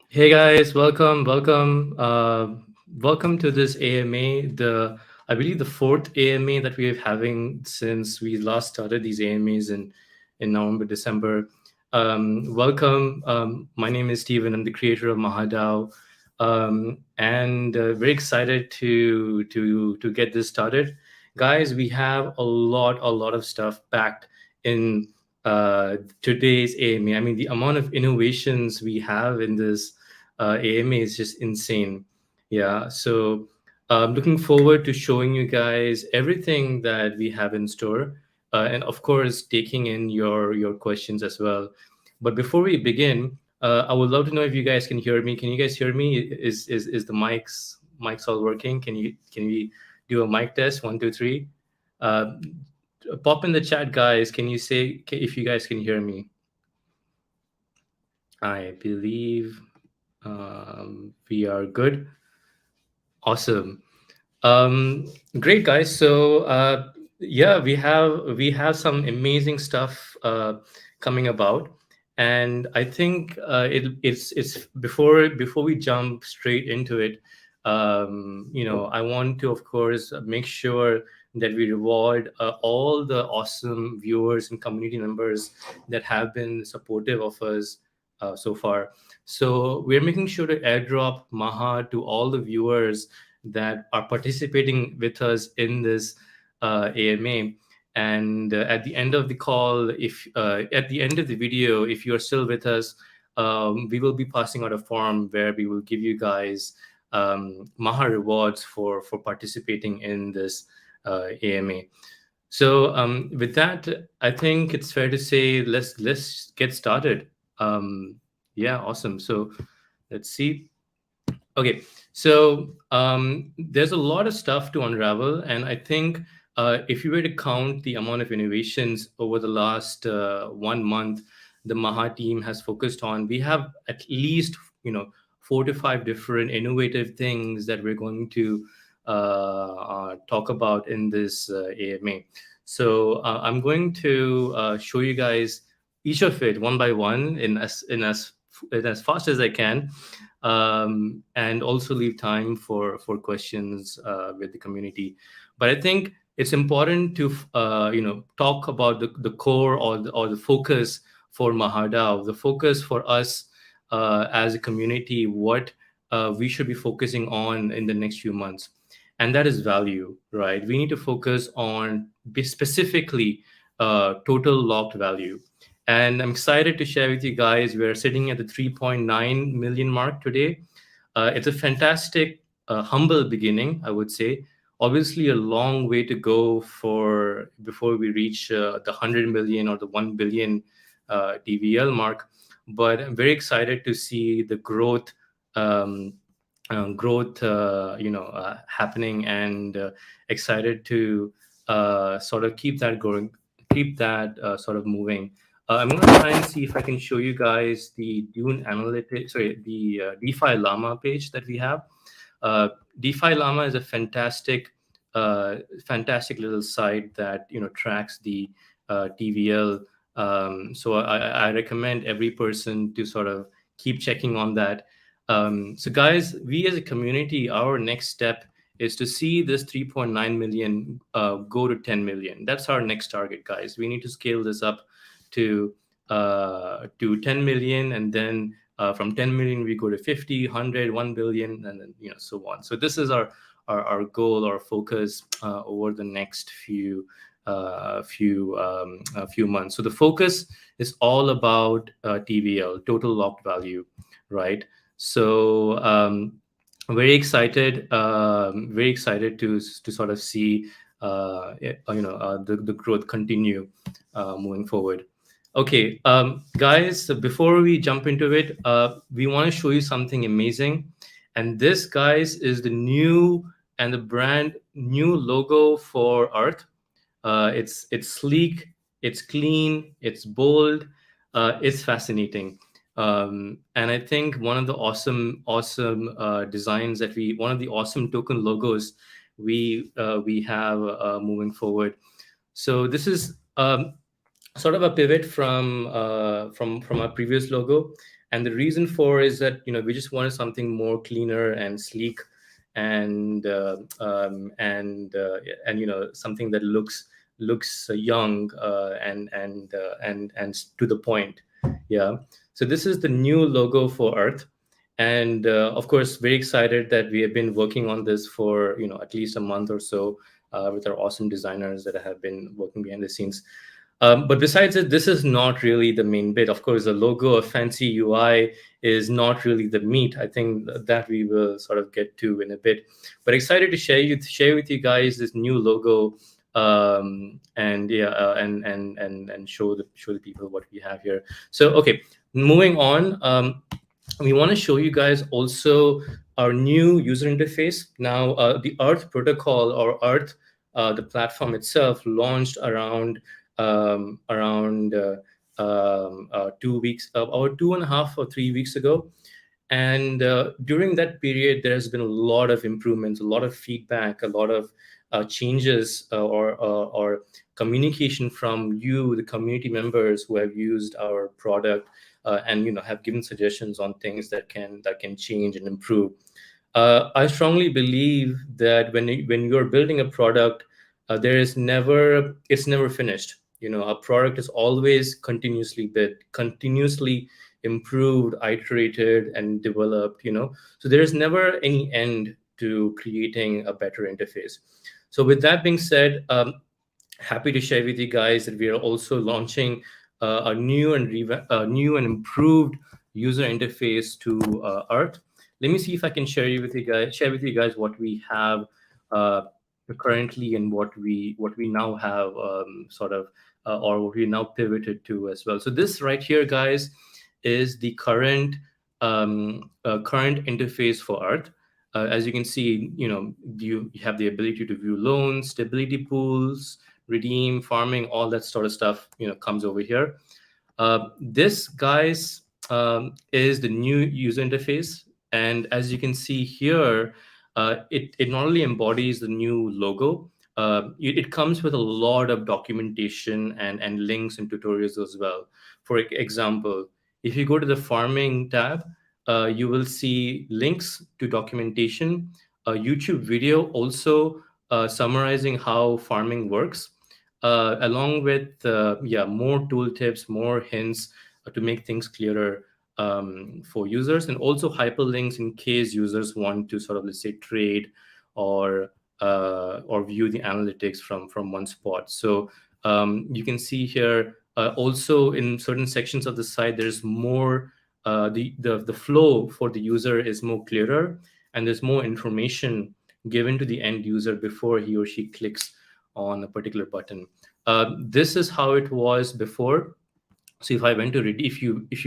Hey guys, welcome to this AMA. I believe the fourth AMA that we are having since we last started these AMAs in November, December. Welcome. My name is Steven. I'm the creator of MahaDAO, and very excited to get this started, guys. We have a lot of stuff packed in today's AMA. I mean, the amount of innovations we have in this AMA is just insane. Yeah, so looking forward to showing you guys everything that we have in store, and of course taking in your questions as well. But before we begin, I would love to know if you guys can hear me. Can you guys hear me? Is the mics all working? Can we do a mic test? One, two, three. Uh, Pop in the chat, guys. Can you say if you guys can hear me? I believe we are good. Awesome. Great, guys. So yeah, we have some amazing stuff coming about, and I think it's before we jump straight into it. I want to, of course, make sure that we reward all the awesome viewers and community members that have been supportive of us so far. So we're making sure to airdrop Maha to all the viewers that are participating with us in this AMA. And at the end of the call, if at the end of the video, if you're still with us, we will be passing out a form where we will give you guys Maha rewards for participating in this AMA. So with that, I think it's fair to say let's get started. Yeah, awesome. So let's see. Okay, so there's a lot of stuff to unravel, and I think if you were to count the amount of innovations over the last 1 month, the Maha team has focused on, we have at least 4 to 5 different innovative things that we're going to talk about in this AMA. So I'm going to show you guys each of it one by one in as fast as I can, and also leave time for questions with the community. But I think it's important to talk about the core or the focus for MahaDAO, the focus for us as a community, what we should be focusing on in the next few months, and that is value, right? We need to focus on specifically total locked value. And I'm excited to share with you guys, we're sitting at the 3.9 million mark today. It's a fantastic, humble beginning, I would say. Obviously, a long way to go for before we reach the 100 million or the 1 billion DVL mark. But I'm very excited to see the growth happening, and excited to sort of keep that going, keep that sort of moving. I'm going to try and see if I can show you guys the Dune Analytics, sorry, the DeFi Llama page that we have. DeFi Llama is a fantastic little site that tracks the TVL. So I recommend every person to sort of keep checking on that. So guys, we as a community, our next step is to see this 3.9 million go to 10 million. That's our next target, guys. We need to scale this up to 10 million, and then from 10 million we go to 50, 100, 1 billion, and then so on. So this is our goal, our focus over the next few months. So the focus is all about TVL, total locked value, right? So very excited to sort of see the growth continue moving forward. Okay, guys, so before we jump into it, we want to show you something amazing. And this, guys, is the new and the brand new logo for Earth. It's sleek, it's clean, it's bold, it's fascinating. And I think one of the awesome designs that one of the awesome token logos we have moving forward. So this is sort of a pivot from our previous logo, And the reason for is that we just wanted something more cleaner and sleek, and something that looks young, and to the point. Yeah. So this is the new logo for Earth, and of course, very excited that we have been working on this for at least a month or so, with our awesome designers that have been working behind the scenes. But besides it, this is not really the main bit. Of course, the logo, a fancy UI is not really the meat. I think that we will sort of get to in a bit. But excited to share with you guys this new logo, and yeah, and show the people what we have here. So okay, moving on. We want to show you guys also our new user interface. Now, the Earth protocol, or Earth, the platform itself, launched around 2 weeks, or 2.5 or 3 weeks ago. And during that period, there has been a lot of improvements, a lot of feedback, a lot of changes, or communication from you, the community members who have used our product, and have given suggestions on things that can change and improve. I strongly believe that when you're building a product, there is never it's never finished. A product is always continuously built, continuously improved, iterated, and developed. So there is never any end to creating a better interface. So with that being said, happy to share with you guys that we are also launching a new and improved user interface to Art. Let me see if I can share with you guys what we have uh, currently, and what we now have, sort of, or what we now pivoted to as well. So this right here, guys, is the current interface for Art. As you can see, you have the ability to view loans, stability pools, redeem, farming, all that sort of stuff, comes over here. This, guys, is the new user interface. And as you can see here, it not only embodies the new logo, it comes with a lot of documentation and links and tutorials as well. For example, if you go to the farming tab, you will see links to documentation, a YouTube video also summarizing how farming works, along with more tooltips, more hints to make things clearer for users, and also hyperlinks in case users want to sort of, let's say, trade or view the analytics from one spot. So you can see here, also in certain sections of the site, there's more, the flow for the user is more clearer, and there's more information given to the end user before he or she clicks on a particular button. This is how it was before. So if you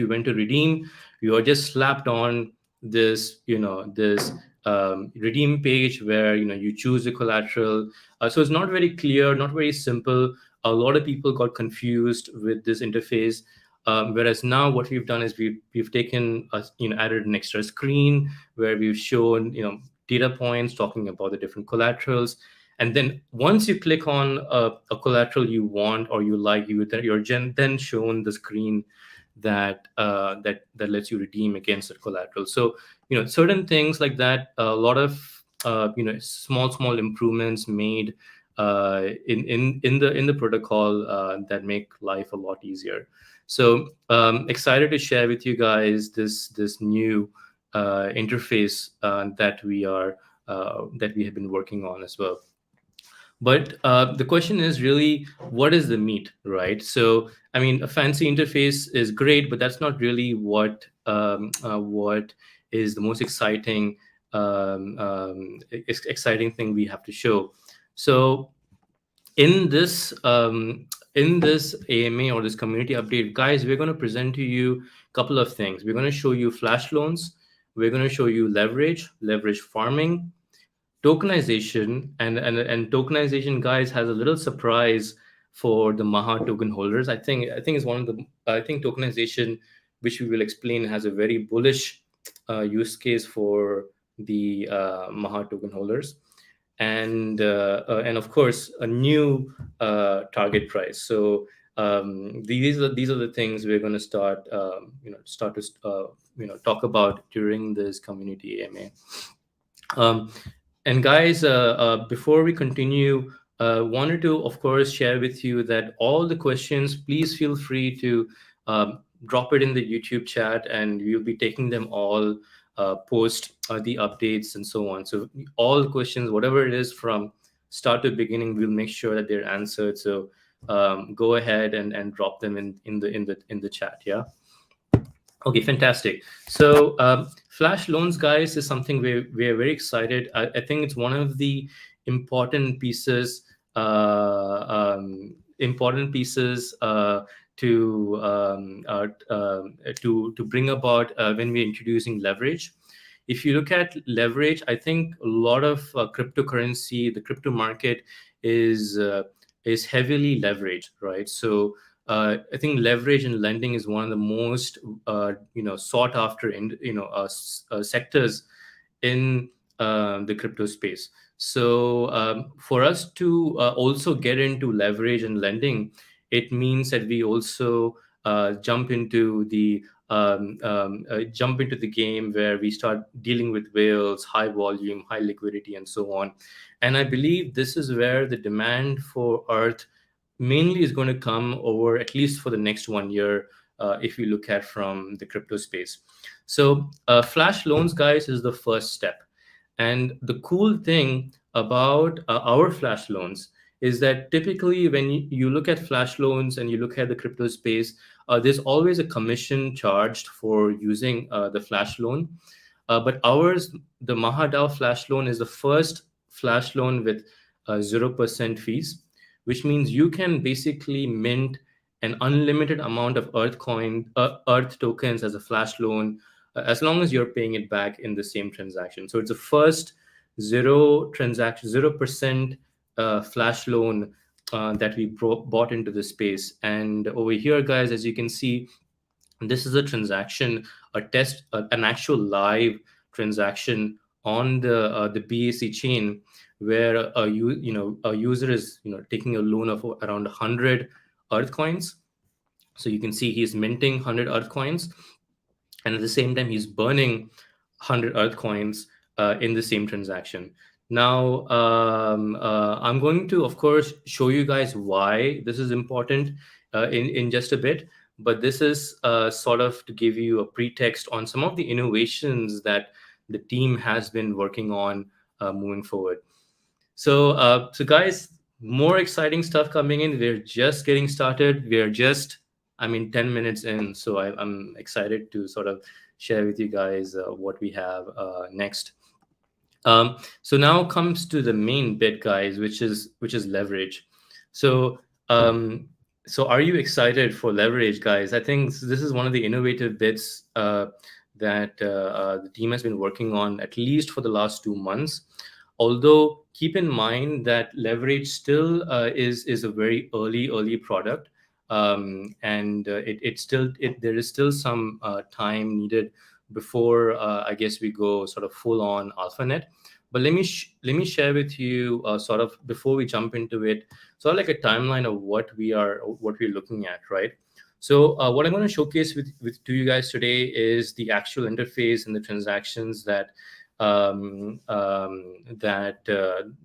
went to redeem, you are just slapped on this redeem page where you choose the collateral. So it's not very clear, not very simple. A lot of people got confused with this interface. Whereas now what we've done is we've taken added an extra screen where we've shown data points talking about the different collaterals. And then once you click on a collateral you want or you like, then shown the screen that lets you redeem against that collateral. So certain things like that, a lot of small improvements made in the protocol that make life a lot easier. So excited to share with you guys this new interface that we have been working on as well. But the question is really, what is the meat, right? So, I mean, a fancy interface is great, but that's not really what is the most exciting thing we have to show. So, in this AMA, or this community update, guys, we're going to present to you a couple of things. We're going to show you flash loans. We're going to show you leverage farming, tokenization, and tokenization, guys, has a little surprise for the Maha token holders. I think it's one of the I think tokenization, which we will explain, has a very bullish use case for the Maha token holders, and of course a new target price. So These are the things we're going to start start to talk about during this community AMA. Um, and guys, before we continue, wanted to, of course, share with you that all the questions, please feel free to drop it in the YouTube chat, and we'll be taking them all post the updates and so on. So all questions, whatever it is from start to beginning, we'll make sure that they're answered. So go ahead and drop them in the chat. Yeah. Okay, fantastic. So, flash loans, guys, is something we're very excited. I think it's one of the important pieces, important pieces to bring about when we're introducing leverage. If you look at leverage, I think a lot of cryptocurrency, the crypto market is heavily leveraged, right? So I think leverage and lending is one of the most sought after in sectors in the crypto space. So for us to also get into leverage and lending, it means that we also jump into the game where we start dealing with whales, high volume, high liquidity, and so on. And I believe this is where the demand for Earth mainly is going to come over, at least for the next 1 year, if you look at from the crypto space. So flash loans, guys, is the first step. And the cool thing about our flash loans is that typically when you look at flash loans and you look at the crypto space, there's always a commission charged for using the flash loan. But ours, the MahaDAO flash loan, is the first flash loan with 0% fees, which means you can basically mint an unlimited amount of Earth tokens as a flash loan, as long as you're paying it back in the same transaction. So it's the first 0% flash loan that we bought into the space. And over here, guys, as you can see, this is a transaction, an actual live transaction on the BAC chain, where a user is taking a loan of around 100 Earth coins. So you can see he's minting 100 Earth coins, and at the same time he's burning 100 Earth coins in the same transaction. Now, I'm going to, of course, show you guys why this is important in just a bit. But this is sort of to give you a pretext on some of the innovations that the team has been working on moving forward. So guys, more exciting stuff coming in. We're just getting started. We're just, 10 minutes in. So I'm excited to sort of share with you guys what we have next. So now comes to the main bit, guys, which is leverage. So so are you excited for leverage, guys? I think this is one of the innovative bits that the team has been working on, at least for the last 2 months. Although keep in mind that leverage still is a very early product, and there is still some time needed before I guess we go sort of full on AlphaNet. But let me share with you sort of, before we jump into it, sort of like a timeline of what we're looking at, right? So what I'm going to showcase to you guys today is the actual interface and the transactions that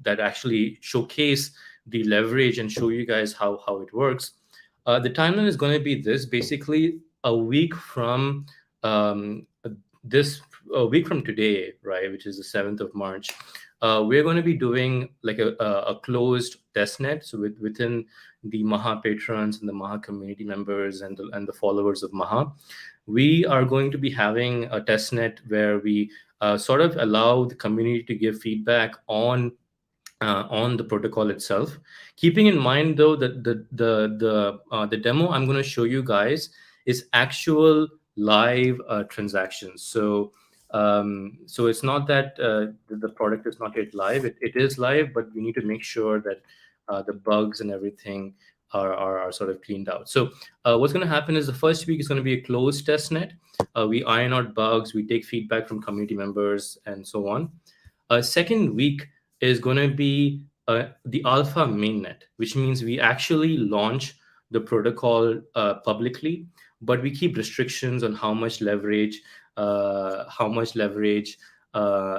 that actually showcase the leverage and show you guys how it works. The timeline is going to be this: basically a week from this a week from today, right, which is the 7th of March. We're going to be doing like a closed testnet. So within the Maha patrons and the Maha community members and the followers of Maha, we are going to be having a testnet where we sort of allow the community to give feedback on the protocol itself. Keeping in mind, though, that the demo I'm going to show you guys is actual live transactions. So it's not that the product is not yet live. It is live, but we need to make sure that the bugs and everything are sort of cleaned out. So what's going to happen is the first week is going to be a closed test net. We iron out bugs, we take feedback from community members, and so on. Second week is going to be the alpha mainnet, which means we actually launch the protocol publicly, but we keep restrictions on how much leverage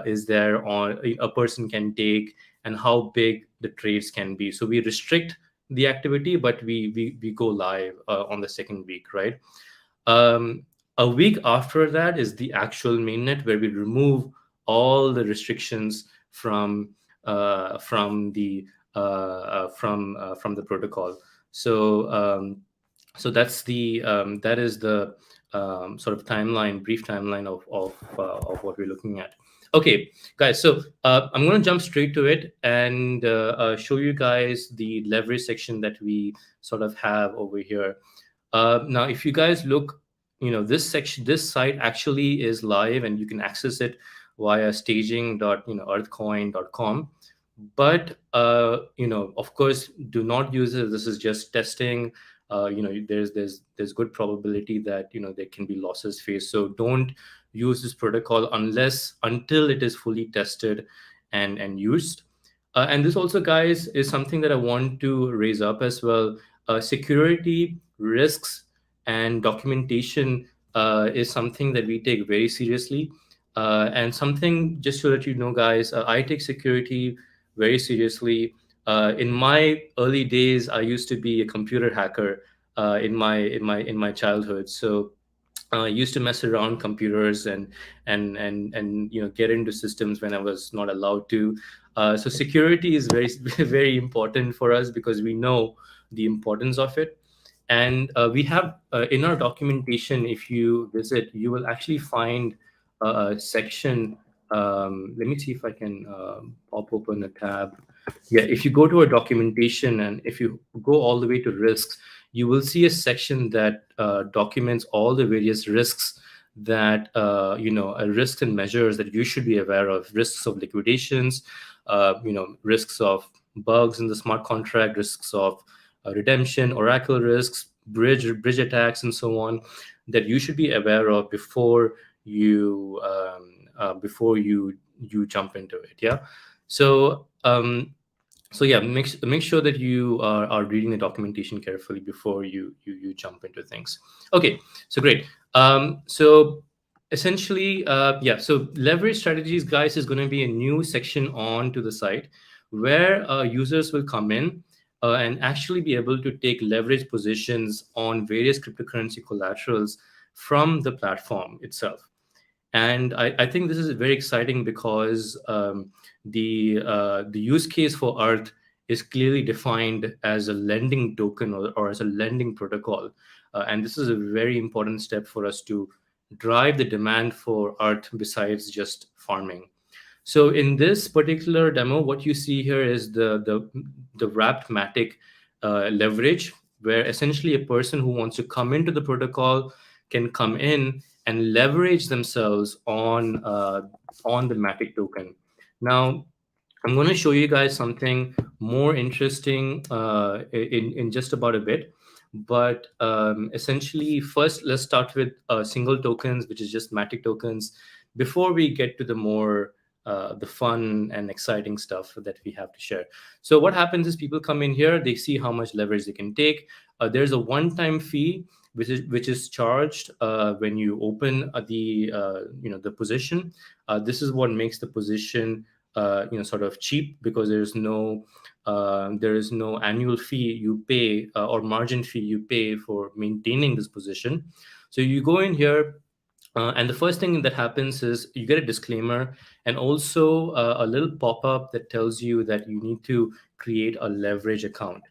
is there on a person can take, and how big the trades can be. So we restrict the activity, but we go live on the second week, right? um, a week after that is the actual mainnet, where we remove all the restrictions from the protocol. So that is the sort of brief timeline of what we're looking at. Okay, guys. So I'm going to jump straight to it and show you guys the leverage section that we sort of have over here. Now, if you guys look, this site actually is live, and you can access it via staging.earthcoin.com. But of course, do not use it. This is just testing. There's good probability that there can be losses faced. So don't use this protocol until it is fully tested and used. And this also, guys, is something that I want to raise up as well. Security risks and documentation is something that we take very seriously. And something, just to let you know, guys, I take security very seriously. In my early days, I used to be a computer hacker in my childhood. So I used to mess around computers and get into systems when I was not allowed to. So security is very very important for us, because we know the importance of it. And we have in our documentation, if you visit, you will actually find a section. Let me see if I can pop open a tab. Yeah, if you go to our documentation and if you go all the way to risks, you will see a section that documents all the various risks that risks and measures that you should be aware of. Risks of liquidations, risks of bugs in the smart contract, risks of redemption, oracle risks, bridge attacks, and so on, that you should be aware of before you jump into it. Yeah. So yeah, make sure that you are reading the documentation carefully before you jump into things. Okay, so great. So essentially, yeah, so leverage strategies, guys, is going to be a new section on to the site, where users will come in and actually be able to take leverage positions on various cryptocurrency collaterals from the platform itself. And I think this is very exciting, because the use case for Earth is clearly defined as a lending token, or as a lending protocol. And this is a very important step for us to drive the demand for Earth besides just farming. So in this particular demo, what you see here is the wrapped matic leverage, where essentially a person who wants to come into the protocol can come in and leverage themselves on the matic token. Now, I'm going to show you guys something more interesting in just about a bit. But essentially, first, let's start with single tokens, which is just matic tokens, before we get to the fun and exciting stuff that we have to share. So what happens is, people come in here, they see how much leverage they can take. There's a one-time fee which is charged when you open the position. This is what makes the position sort of cheap, because there is no annual fee you pay, or margin fee you pay for maintaining this position. So you go in here, and the first thing that happens is you get a disclaimer, and also a little pop-up that tells you that you need to create a leverage account.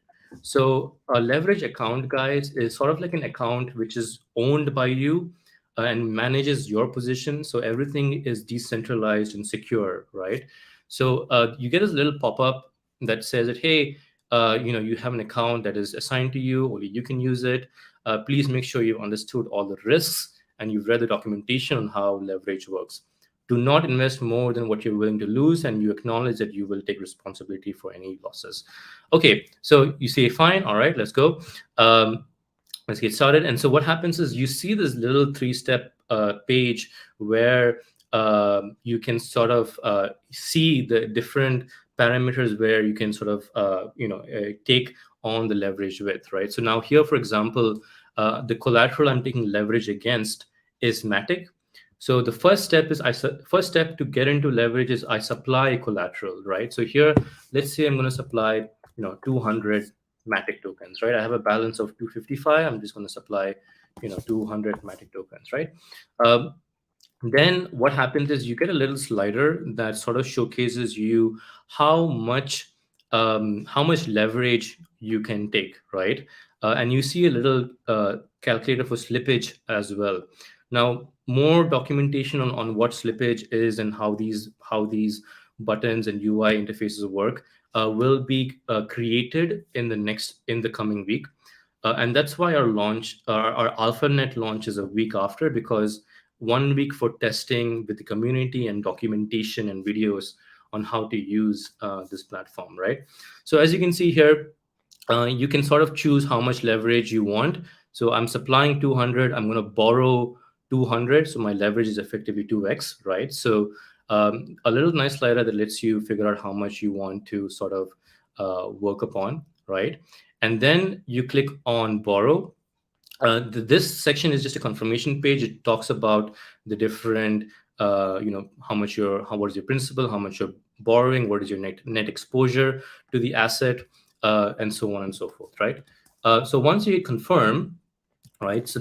So a leverage account, guys, is sort of like an account which is owned by you and manages your position. So everything is decentralized and secure, right? So you get this little pop-up that says that, hey, you have an account that is assigned to you, only you can use it. Please make sure you've understood all the risks and you've read the documentation on how leverage works. Do not invest more than what you're willing to lose, and you acknowledge that you will take responsibility for any losses. Okay, so you say, fine, all right, let's go. Let's get started. And so what happens is, you see this little three-step page where you can sort of see the different parameters where you can sort of take on the leverage with, right? So now here, for example, the collateral I'm taking leverage against is Matic. So the first step is first step to get into leverage is I supply collateral, right? So here, let's say I'm going to supply, 200 Matic tokens, right? I have a balance of 255. I'm just going to supply, 200 Matic tokens, right? Um, then what happens is you get a little slider that sort of showcases you how much how much leverage you can take, right? And you see a little calculator for slippage as well. Now, more documentation on what slippage is and how these buttons and UI interfaces work will be created in the coming week. And that's why our AlphaNet launch is a week after, because 1 week for testing with the community and documentation and videos on how to use this platform, right? So as you can see here, you can sort of choose how much leverage you want. So I'm supplying 200, I'm going to borrow 200. So my leverage is effectively 2x, right? So a little nice slider that lets you figure out how much you want to sort of work upon, right? And then you click on borrow. This section is just a confirmation page. It talks about the different, what is your principal, how much you're borrowing, what is your net exposure to the asset, and so on and so forth, right? So once you hit confirm, right? So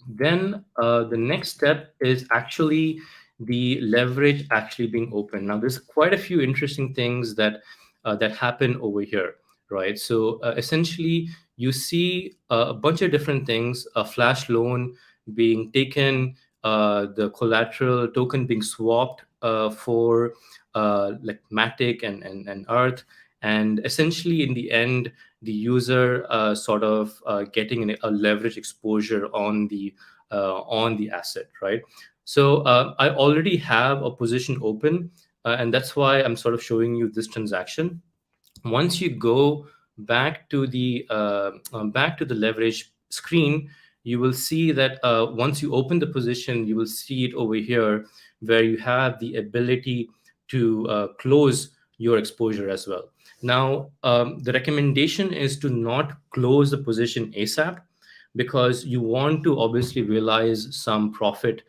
then the next step is actually the leverage actually being open. Now, there's quite a few interesting things that happen over here, right? So essentially, you see a bunch of different things: a flash loan being taken, the collateral token being swapped for like Matic and Earth, and essentially in the end, the user sort of getting a leverage exposure on the asset, right? So I already have a position open, and that's why I'm sort of showing you this transaction. Once you go back to the leverage screen, you will see that once you open the position, you will see it over here where you have the ability to close your exposure as well. Now, the recommendation is to not close the position ASAP, because you want to obviously realize some profit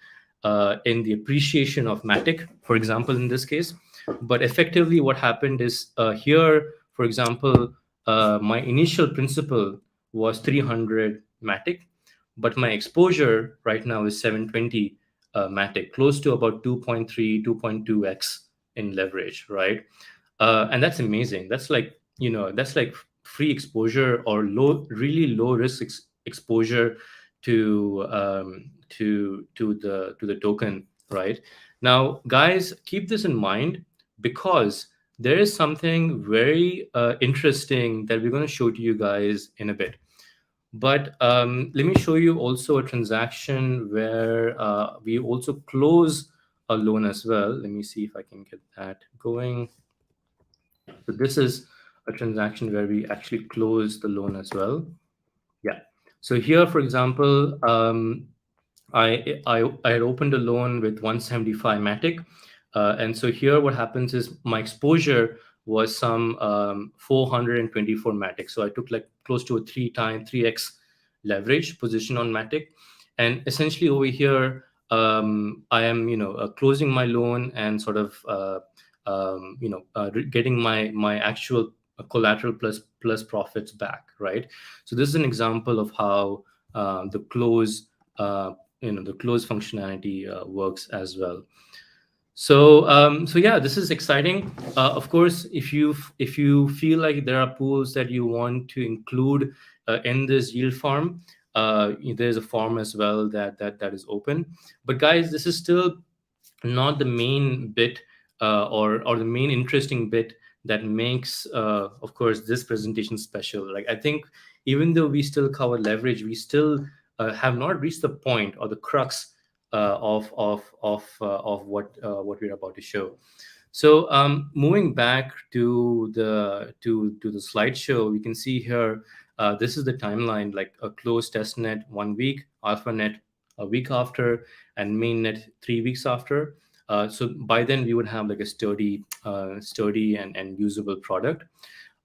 in the appreciation of Matic, for example, in this case. But effectively, what happened is here, for example, my initial principal was 300 Matic, but my exposure right now is 720 Matic, close to about 2.3, 2.2x in leverage, right? And that's amazing. That's like free exposure, or really low risk exposure to the token, right? Now, guys, keep this in mind, because there is something very interesting that we're going to show to you guys in a bit. But let me show you also a transaction where we also close a loan as well. Let me see if I can get that going. So this is a transaction where we actually close the loan as well. Yeah. So here, for example, I had opened a loan with 175 Matic, and so here what happens is my exposure was some 424 Matic. So I took like close to a 3x leverage position on Matic, and essentially over here I am closing my loan and sort of getting my actual collateral plus profits back, right? So this is an example of how the close the close functionality works as well. So yeah, this is exciting. Of course, if you feel like there are pools that you want to include in this yield farm, there's a form as well that is open. But guys, this is still not the main bit, or the main interesting bit that makes, of course, this presentation special. Like, I think even though we still cover leverage, we still have not reached the point or the crux of what we're about to show. So moving back to the slideshow, we can see here this is the timeline, like a closed testnet 1 week, AlphaNet a week after, and mainnet 3 weeks after. So by then we would have like a sturdy and usable product.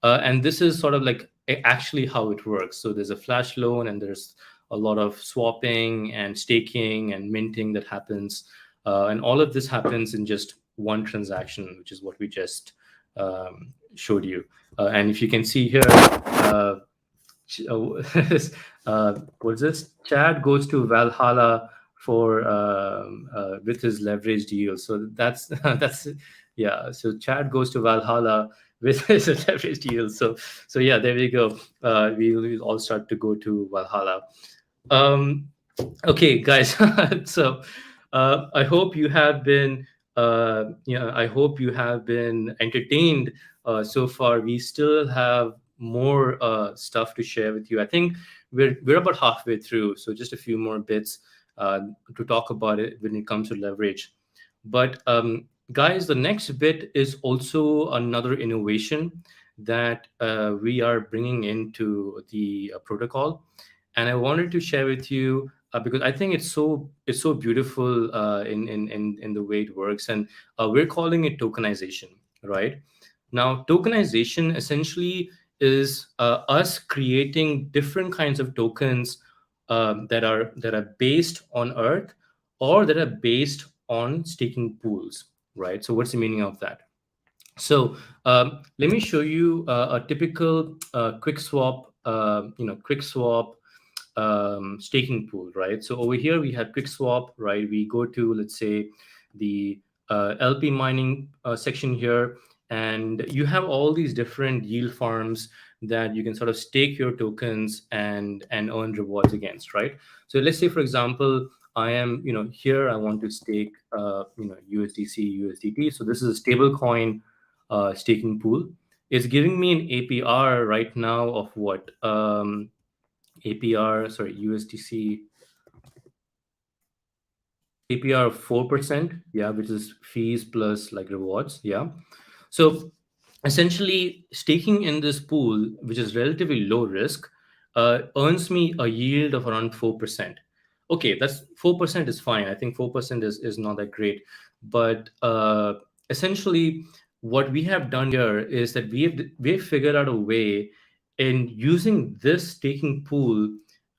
And this is sort of like actually how it works. So there's a flash loan, and there's a lot of swapping and staking and minting that happens, and all of this happens in just one transaction, which is what we just showed you. And if you can see here, what's this? Chad goes to Valhalla for with his leverage deal. So that's that's yeah. So Chad goes to Valhalla with his leverage deal. So yeah, there we go. We'll all start to go to Valhalla. Um, okay, guys. So I hope you have been I hope you have been entertained so far. We still have more stuff to share with you. I think we're about halfway through, so just a few more bits uh, to talk about it when it comes to leverage. But guys, the next bit is also another innovation that we are bringing into the protocol, and I wanted to share with you because I think it's so beautiful in the way it works, and we're calling it tokenization, right? Now, tokenization essentially is us creating different kinds of tokens that are based on Earth or that are based on staking pools, right? So, what's the meaning of that? So let me show you a typical quick swap, quick swap staking pool, right? So over here we have quick swap, right? We go to, let's say, the LP mining section here, and you have all these different yield farms that you can sort of stake your tokens and earn rewards against, right? So let's say, for example, I am, here I want to stake, USDC, USDT. So this is a stable coin staking pool. It's giving me an APR right now of what? APR, sorry, USDC APR of 4%, yeah, which is fees plus like rewards, yeah. So essentially, staking in this pool, which is relatively low risk, earns me a yield of around 4%. Okay, that's 4% is fine. I think 4% is not that great. But essentially, what we have done here is that we've figured out a way in using this staking pool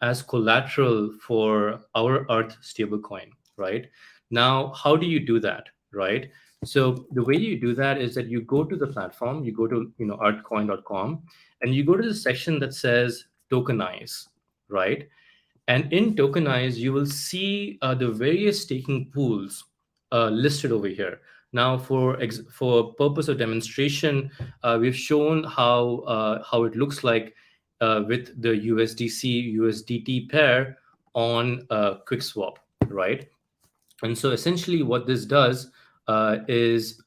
as collateral for our Earth stablecoin, right? Now, how do you do that, right? So the way you do that is that you go to the platform, you go to artcoin.com, and you go to the section that says tokenize, right? And in tokenize, you will see the various staking pools listed over here. Now, for purpose of demonstration, we've shown how it looks like with the USDC USDT pair on QuickSwap, right? And so essentially, what this does is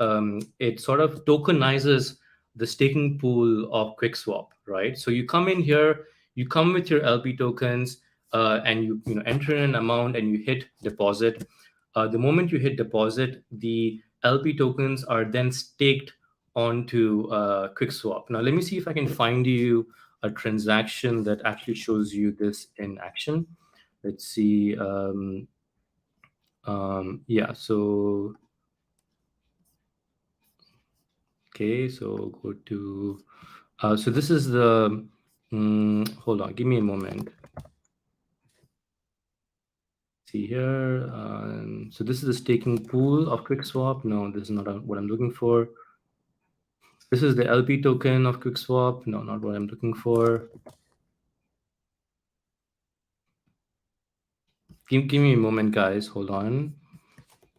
it sort of tokenizes the staking pool of QuickSwap, right? So you come in here, you come with your LP tokens, and you enter in an amount and you hit deposit. The moment you hit deposit, the LP tokens are then staked onto QuickSwap. Now, let me see if I can find you a transaction that actually shows you this in action. Let's see. Yeah, so okay, so go to so this is the hold on, give me a moment. See here, so this is the staking pool of QuickSwap. No, this is not what I'm looking for. This is the LP token of QuickSwap. No, not what I'm looking for. Give me a moment, guys. Hold on.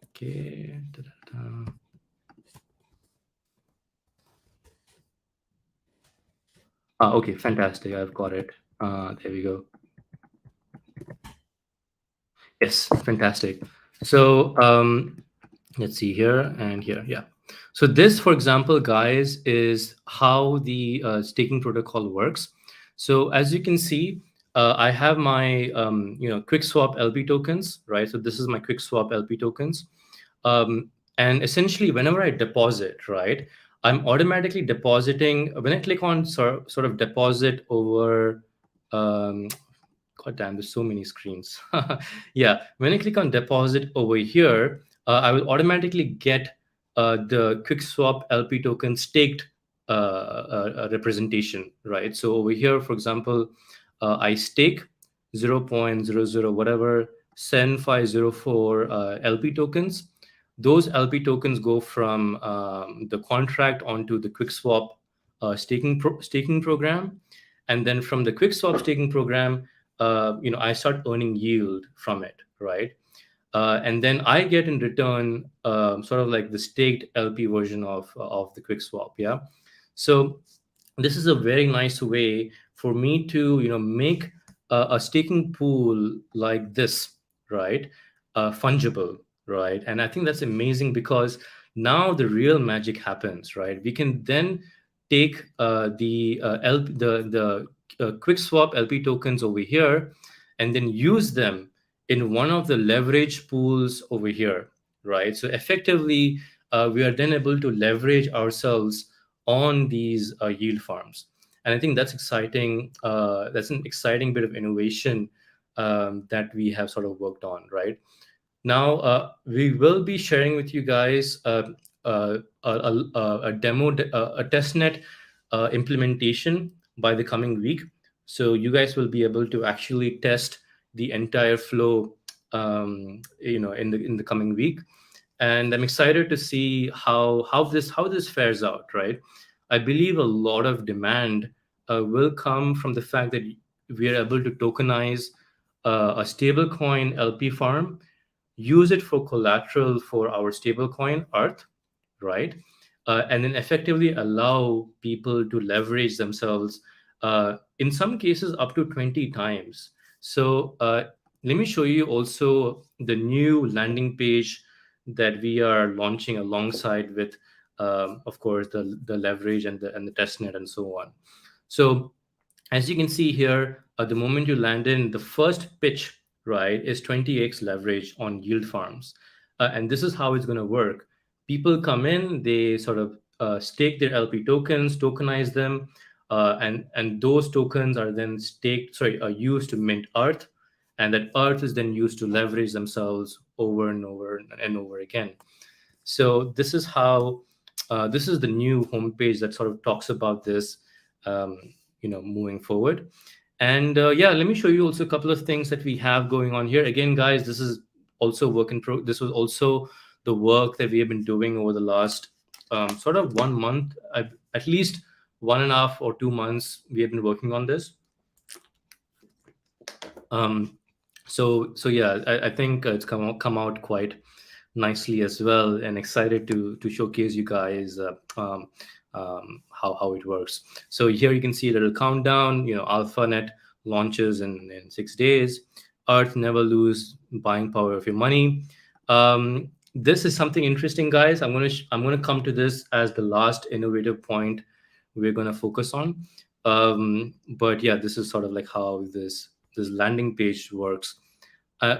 Okay. Da-da-da. Okay, fantastic. I've got it. There we go. Yes, fantastic. So let's see here and here. Yeah. So this, for example, guys, is how the staking protocol works. So as you can see, I have my QuickSwap LP tokens, right? So this is my QuickSwap LP tokens. And essentially, whenever I deposit, right, I'm automatically depositing. When I click on sort of deposit over, God damn, there's so many screens. Yeah, when I click on deposit over here, I will automatically get the QuickSwap LP token staked a representation, right? So over here, for example, I stake 0.00 whatever sen 504 LP tokens. Those LP tokens go from the contract onto the QuickSwap staking program, and then from the QuickSwap staking program, I start earning yield from it, right? And then I get in return sort of like the staked LP version of the QuickSwap. Yeah, so this is a very nice way for me to make a staking pool like this, right? Fungible, right? And I think that's amazing because now the real magic happens, right? We can then take the quick swap LP tokens over here and then use them in one of the leverage pools over here, right? So effectively, we are then able to leverage ourselves on these yield farms. And I think that's exciting. That's an exciting bit of innovation that we have sort of worked on, right? Now, we will be sharing with you guys a demo, a testnet implementation by the coming week. So you guys will be able to actually test the entire flow, in the coming week, and I'm excited to see how this fares out. Right, I believe a lot of demand will come from the fact that we are able to tokenize a stablecoin LP farm, use it for collateral for our stablecoin Earth, right? And then effectively allow people to leverage themselves, in some cases up to 20 times. So let me show you also the new landing page that we are launching alongside with, of course, the leverage and the testnet and so on. So as you can see here, the moment you land in, the first pitch, right, is 20x leverage on yield farms. And this is how it's going to work. People come in, they sort of stake their LP tokens, tokenize them, and those tokens are then used to mint Earth, and that Earth is then used to leverage themselves over and over and over again. So this is the new homepage that sort of talks about this, um, moving forward. And yeah, let me show you also a couple of things that we have going on here. Again, guys, this is also this was also the work that we have been doing over the last sort of 1 month, at least 1.5 or 2 months. We have been working on this. So yeah, I think it's come out quite nicely as well, and excited to showcase you guys how it works. So here you can see a little countdown. AlphaNet launches in 6 days. Earth never lose buying power of your money. This is something interesting, guys. I'm gonna come to this as the last innovative point we're gonna focus on. But yeah, this is sort of like how this landing page works.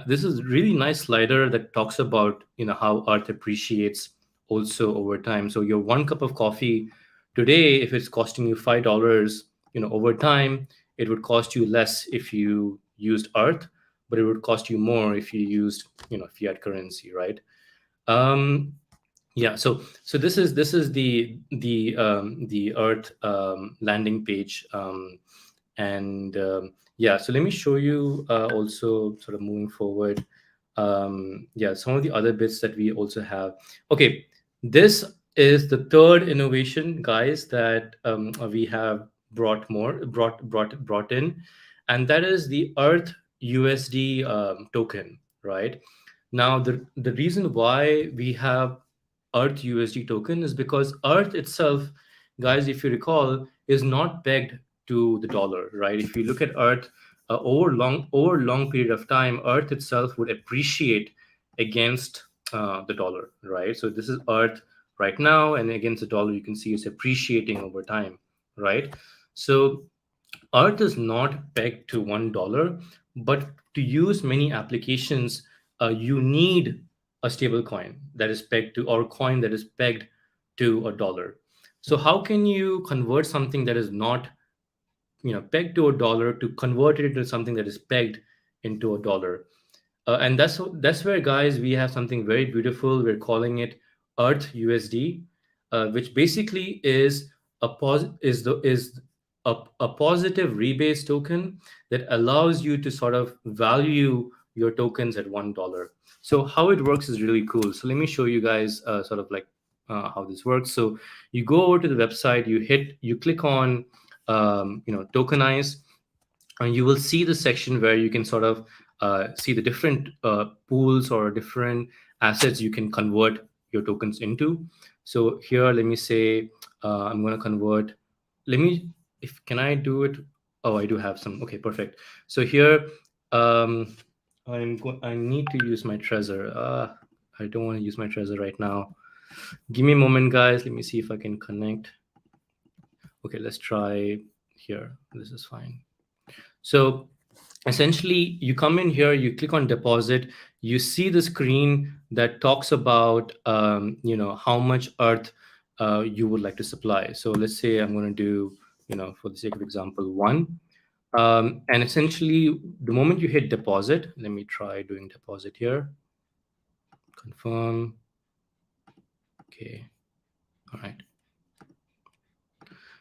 This is really nice slider that talks about how Earth appreciates also over time. So your 1 cup of coffee today, if it's costing you $5, over time it would cost you less if you used Earth, but it would cost you more if you used fiat currency, right? Um, yeah. So this is the Earth landing page, and yeah. So let me show you also sort of moving forward. Yeah, some of the other bits that we also have. Okay, this is the third innovation, guys, that we have brought in, and that is the Earth USD token, right? Now, the reason why we have Earth USD token is because Earth itself, guys, if you recall, is not pegged to the dollar, right? If you look at Earth over long period of time, Earth itself would appreciate against the dollar, right? So this is Earth right now, and against the dollar, you can see it's appreciating over time, right? So Earth is not pegged to $1, but to use many applications, you need a stable coin that is pegged to, or coin that is pegged to a dollar. So how can you convert something that is not, pegged to a dollar, to convert it into something that is pegged into a dollar? And that's where, guys, we have something very beautiful. We're calling it Earth USD, which basically is a positive rebase token that allows you to sort of value your tokens at $1. So how it works is really cool. So let me show you guys sort of like how this works. So you go over to the website, you click on tokenize, and you will see the section where you can sort of see the different pools or different assets you can convert your tokens into. So here, let me say I'm going to convert. Let me, if can I do it? Oh, I do have some. Okay, perfect. So here, um, I need to use my Trezor. I don't want to use my Trezor right now. Give me a moment, guys. Let me see if I can connect. Okay, let's try here. This is fine. So essentially, you come in here, you click on deposit, you see the screen that talks about how much earth you would like to supply. So let's say I'm going to do, for the sake of example, one. And essentially, the moment you hit deposit, let me try doing deposit here. Confirm. Okay. All right.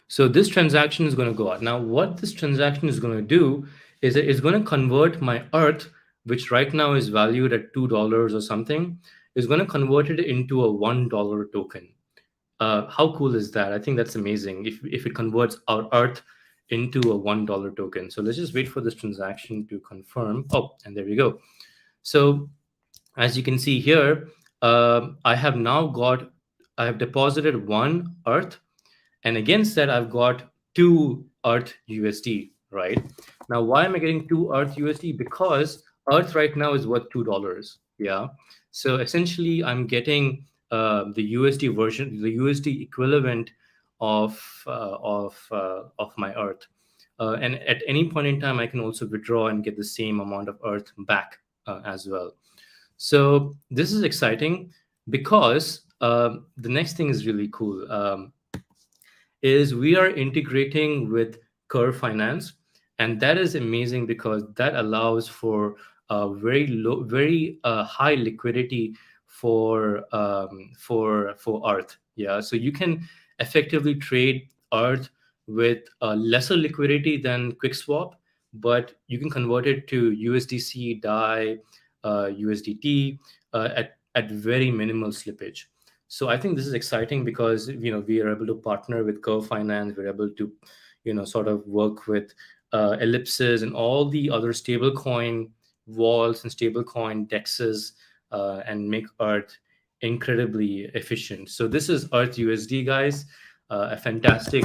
So this transaction is going to go out. Now, what this transaction is going to do is that it's going to convert my earth, which right now is valued at $2 or something, is going to convert it into a $1 token. How cool is that? I think that's amazing. If it converts our earth into a $1 token. So let's just wait for this transaction to confirm. Oh, and there we go. So as you can see here, I have deposited one earth, and against that, I've got two EARTH USD, right? Now, why am I getting two EARTH USD? Because EARTH right now is worth $2. Yeah. So essentially, I'm getting the USD version, the USD equivalent of my EARTH. And at any point in time, I can also withdraw and get the same amount of EARTH back as well. So this is exciting because the next thing is really cool. Is we are integrating with Curve Finance, and that is amazing because that allows for very high liquidity for Earth. Yeah, so you can effectively trade Earth with lesser liquidity than QuickSwap, but you can convert it to USDC, DAI, USDT at very minimal slippage. So I think this is exciting because we are able to partner with Curve Finance. We're able to sort of work with Ellipses and all the other stablecoin walls and stablecoin dexes, and make Earth incredibly efficient. So this is Earth USD, guys, a fantastic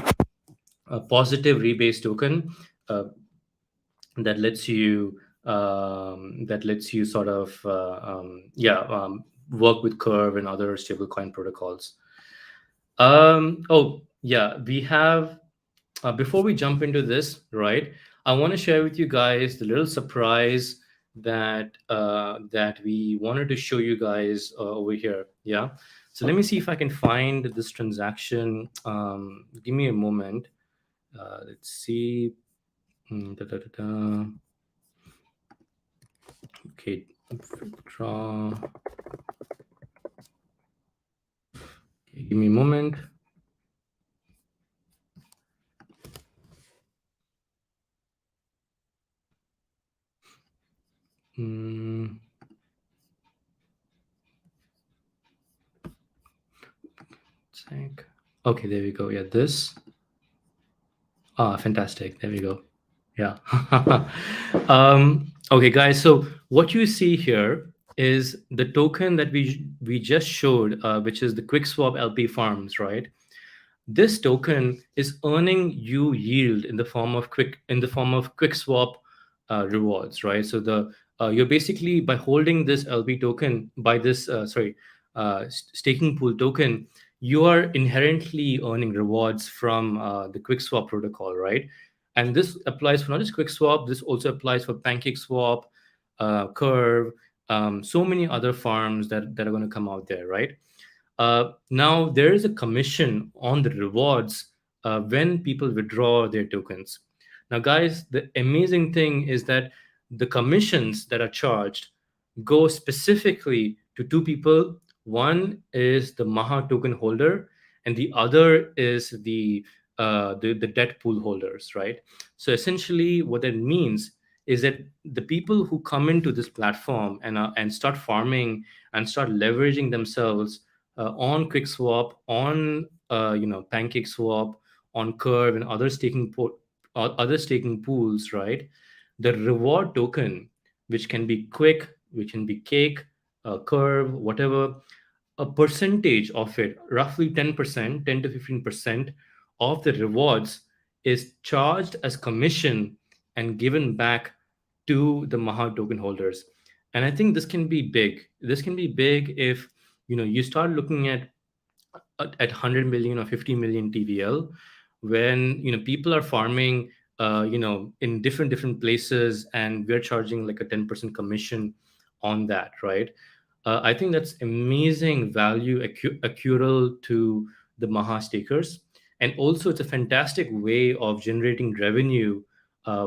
positive rebase token that lets you sort of work with Curve and other stablecoin protocols. Oh yeah, we have before we jump into this, right? I want to share with you guys the little surprise that we wanted to show you guys over here. Yeah. So let me see if I can find this transaction. Give me a moment. Let's see. Da, da, da, da. Okay, draw. Okay, give me a moment. Okay, there we go. Yeah, this. Fantastic. There we go. Yeah. Okay, guys. So what you see here is the token that we just showed, which is the QuickSwap LP farms, right? This token is earning you yield in the form of QuickSwap rewards, right? So you're basically, by holding this LP token, by this staking pool token, you are inherently earning rewards from the QuickSwap protocol, right? And this applies for not just QuickSwap. This also applies for PancakeSwap, Curve, so many other farms that are going to come out there, right? Now, there is a commission on the rewards when people withdraw their tokens. Now, guys, the amazing thing is that the commissions that are charged go specifically to two people. One is the Maha token holder, and the other is the the debt pool holders, right? So essentially, what that means is that the people who come into this platform and start farming and start leveraging themselves on QuickSwap, on PancakeSwap, on Curve, and other staking pools, right? The reward token, which can be Quick, which can be Cake, Curve, whatever, a percentage of it, roughly 10%, 10 to 15% of the rewards is charged as commission and given back to the Maha token holders. And I think this can be big. This can be big if you start looking at 100 million or 50 million TVL, when people are farming in different places, and we're charging like a 10% commission on that, right? I think that's amazing value accrual to the Maha stakers. And also, it's a fantastic way of generating revenue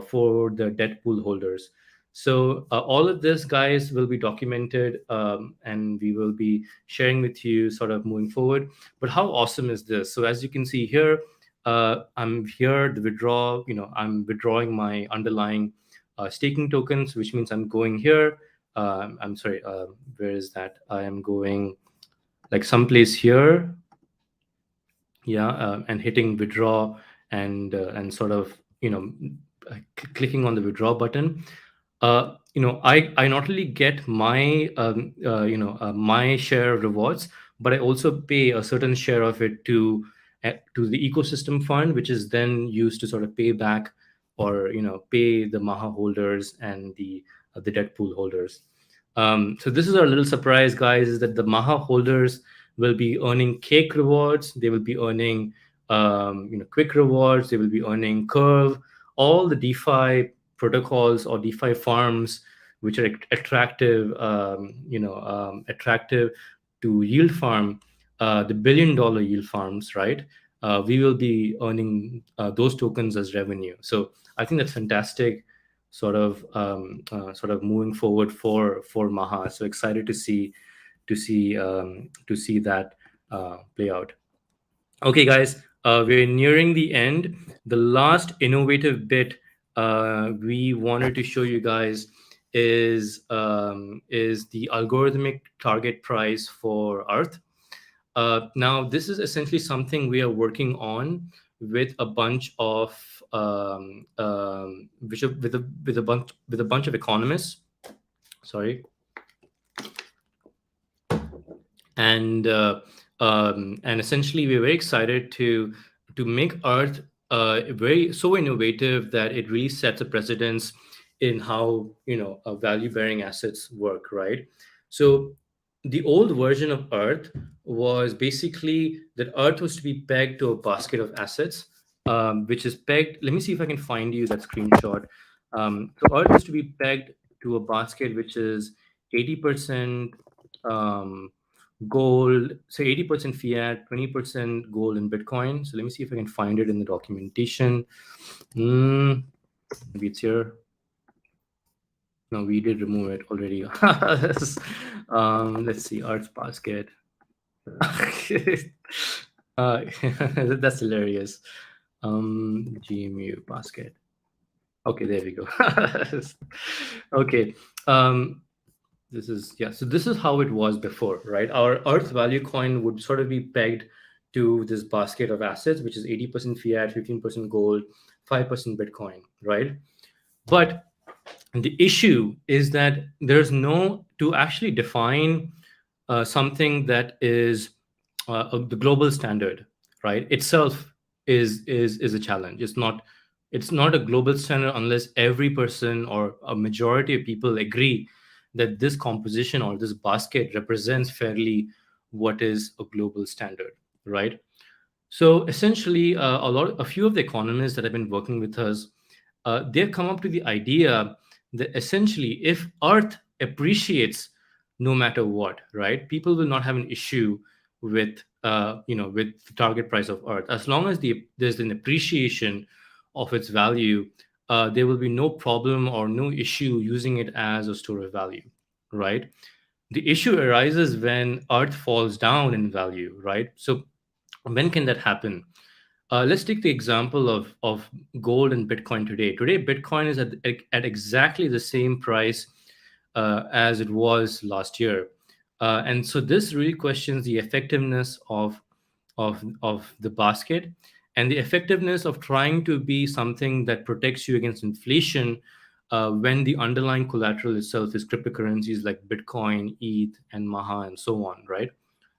for the debt pool holders. So, all of this, guys, will be documented, and we will be sharing with you sort of moving forward. But how awesome is this? So, as you can see here, I'm here, the withdraw, I'm withdrawing my underlying staking tokens, which means I'm going here. I'm sorry, where is that? I am going like someplace here, yeah, and hitting withdraw, and sort of clicking on the withdraw button. I not only get my my share of rewards, but I also pay a certain share of it to the ecosystem fund, which is then used to sort of pay back, or pay the Maha holders and the debt pool holders. So this is our little surprise, guys, is that the Maha holders will be earning Cake rewards. They will be earning Quick rewards. They will be earning Curve. All the DeFi protocols or DeFi farms which are attractive, attractive to yield farm, the $1 billion yield farms, right? We will be earning those tokens as revenue. So I think that's fantastic, sort of moving forward for Maha. So excited to see that play out. Okay, guys, we're nearing the end. The last innovative bit we wanted to show you guys is the algorithmic target price for Earth. Now, this is essentially something we are working on with a bunch of with a bunch of economists. Sorry, and essentially we're very excited to make Earth very so innovative that it really sets a precedence in how value bearing assets work, right? So the old version of Earth was basically that Earth was to be pegged to a basket of assets, which is pegged. Let me see if I can find you that screenshot. So Earth is to be pegged to a basket which is 80% gold, say 80% fiat, 20% gold and Bitcoin. So let me see if I can find it in the documentation. Maybe it's here. No, we did remove it already. Let's see, Arts Basket. That's hilarious. GMU Basket. Okay, there we go. Okay. This is, yeah, so this is how it was before, right? Our Earth value coin would sort of be pegged to this basket of assets, which is 80% fiat, 15% gold, 5% Bitcoin, right? But the issue is that there's no to actually define something that is the global standard, right? Itself is a challenge. It's not a global standard unless every person or a majority of people agree that this composition or this basket represents fairly what is a global standard, right? So essentially, a few of the economists that have been working with us, they've come up to the idea that essentially, if Earth appreciates no matter what, right, people will not have an issue with with the target price of Earth as long as there's an appreciation of its value. There will be no problem or no issue using it as a store of value, right? The issue arises when Earth falls down in value, right? So when can that happen? Let's take the example of gold and Bitcoin today. Today, Bitcoin is at exactly the same price as it was last year. And so this really questions the effectiveness of the basket and the effectiveness of trying to be something that protects you against inflation when the underlying collateral itself is cryptocurrencies like Bitcoin, ETH, and Maha, and so on, right?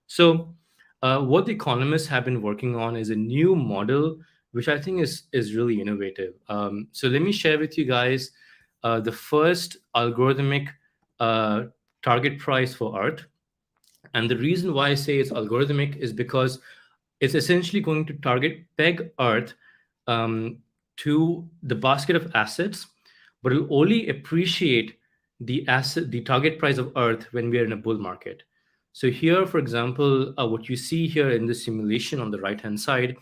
So, what the economists have been working on is a new model, which I think is really innovative. So, let me share with you guys the first algorithmic uh, target price for art. And the reason why I say it's algorithmic is because it's essentially going to target peg Earth um, to the basket of assets, but it'll only appreciate the target price of Earth when we are in a bull market. So here, for example, what you see here in the simulation on the right-hand side,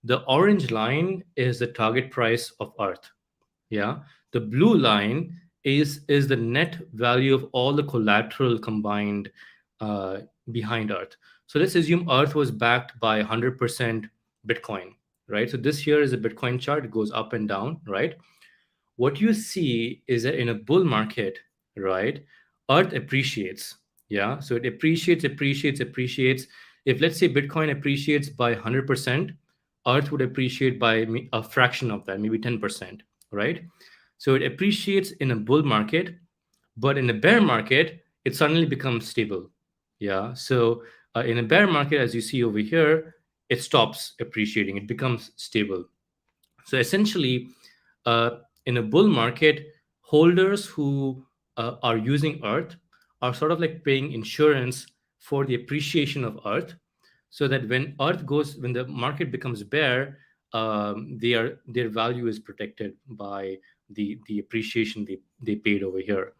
the orange line is the target price of Earth. Yeah, the blue line is the net value of all the collateral combined uh, behind Earth. So let's assume Earth was backed by 100% Bitcoin, right? So this here is a Bitcoin chart. It goes up and down, right? What you see is that in a bull market, right, Earth appreciates. Yeah, so it appreciates. If let's say Bitcoin appreciates by 100%, Earth would appreciate by a fraction of that, maybe 10%, right? So it appreciates in a bull market, but in a bear market, it suddenly becomes stable. Yeah, so in a bear market, as you see over here, it stops appreciating, it becomes stable. So essentially, uh, in a bull market, holders who are using Earth are sort of like paying insurance for the appreciation of Earth, so that when the market becomes bear, their value is protected by the appreciation they paid over here.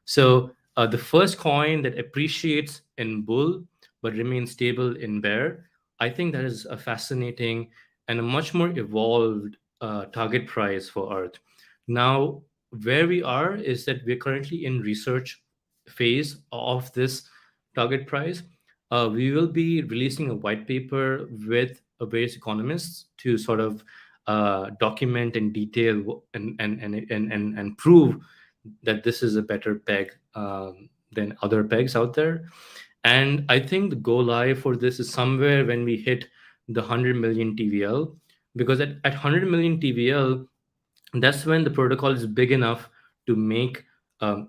So the first coin that appreciates in bull but remains stable in bear, I think that is a fascinating and a much more evolved target price for Earth. Now, where we are is that we're currently in research phase of this target price. We will be releasing a white paper with various economists to sort of document and detail and prove that this is a better peg than other pegs out there. And I think the go live for this is somewhere when we hit the 100 million TVL, because at 100 million TVL, that's when the protocol is big enough to make um,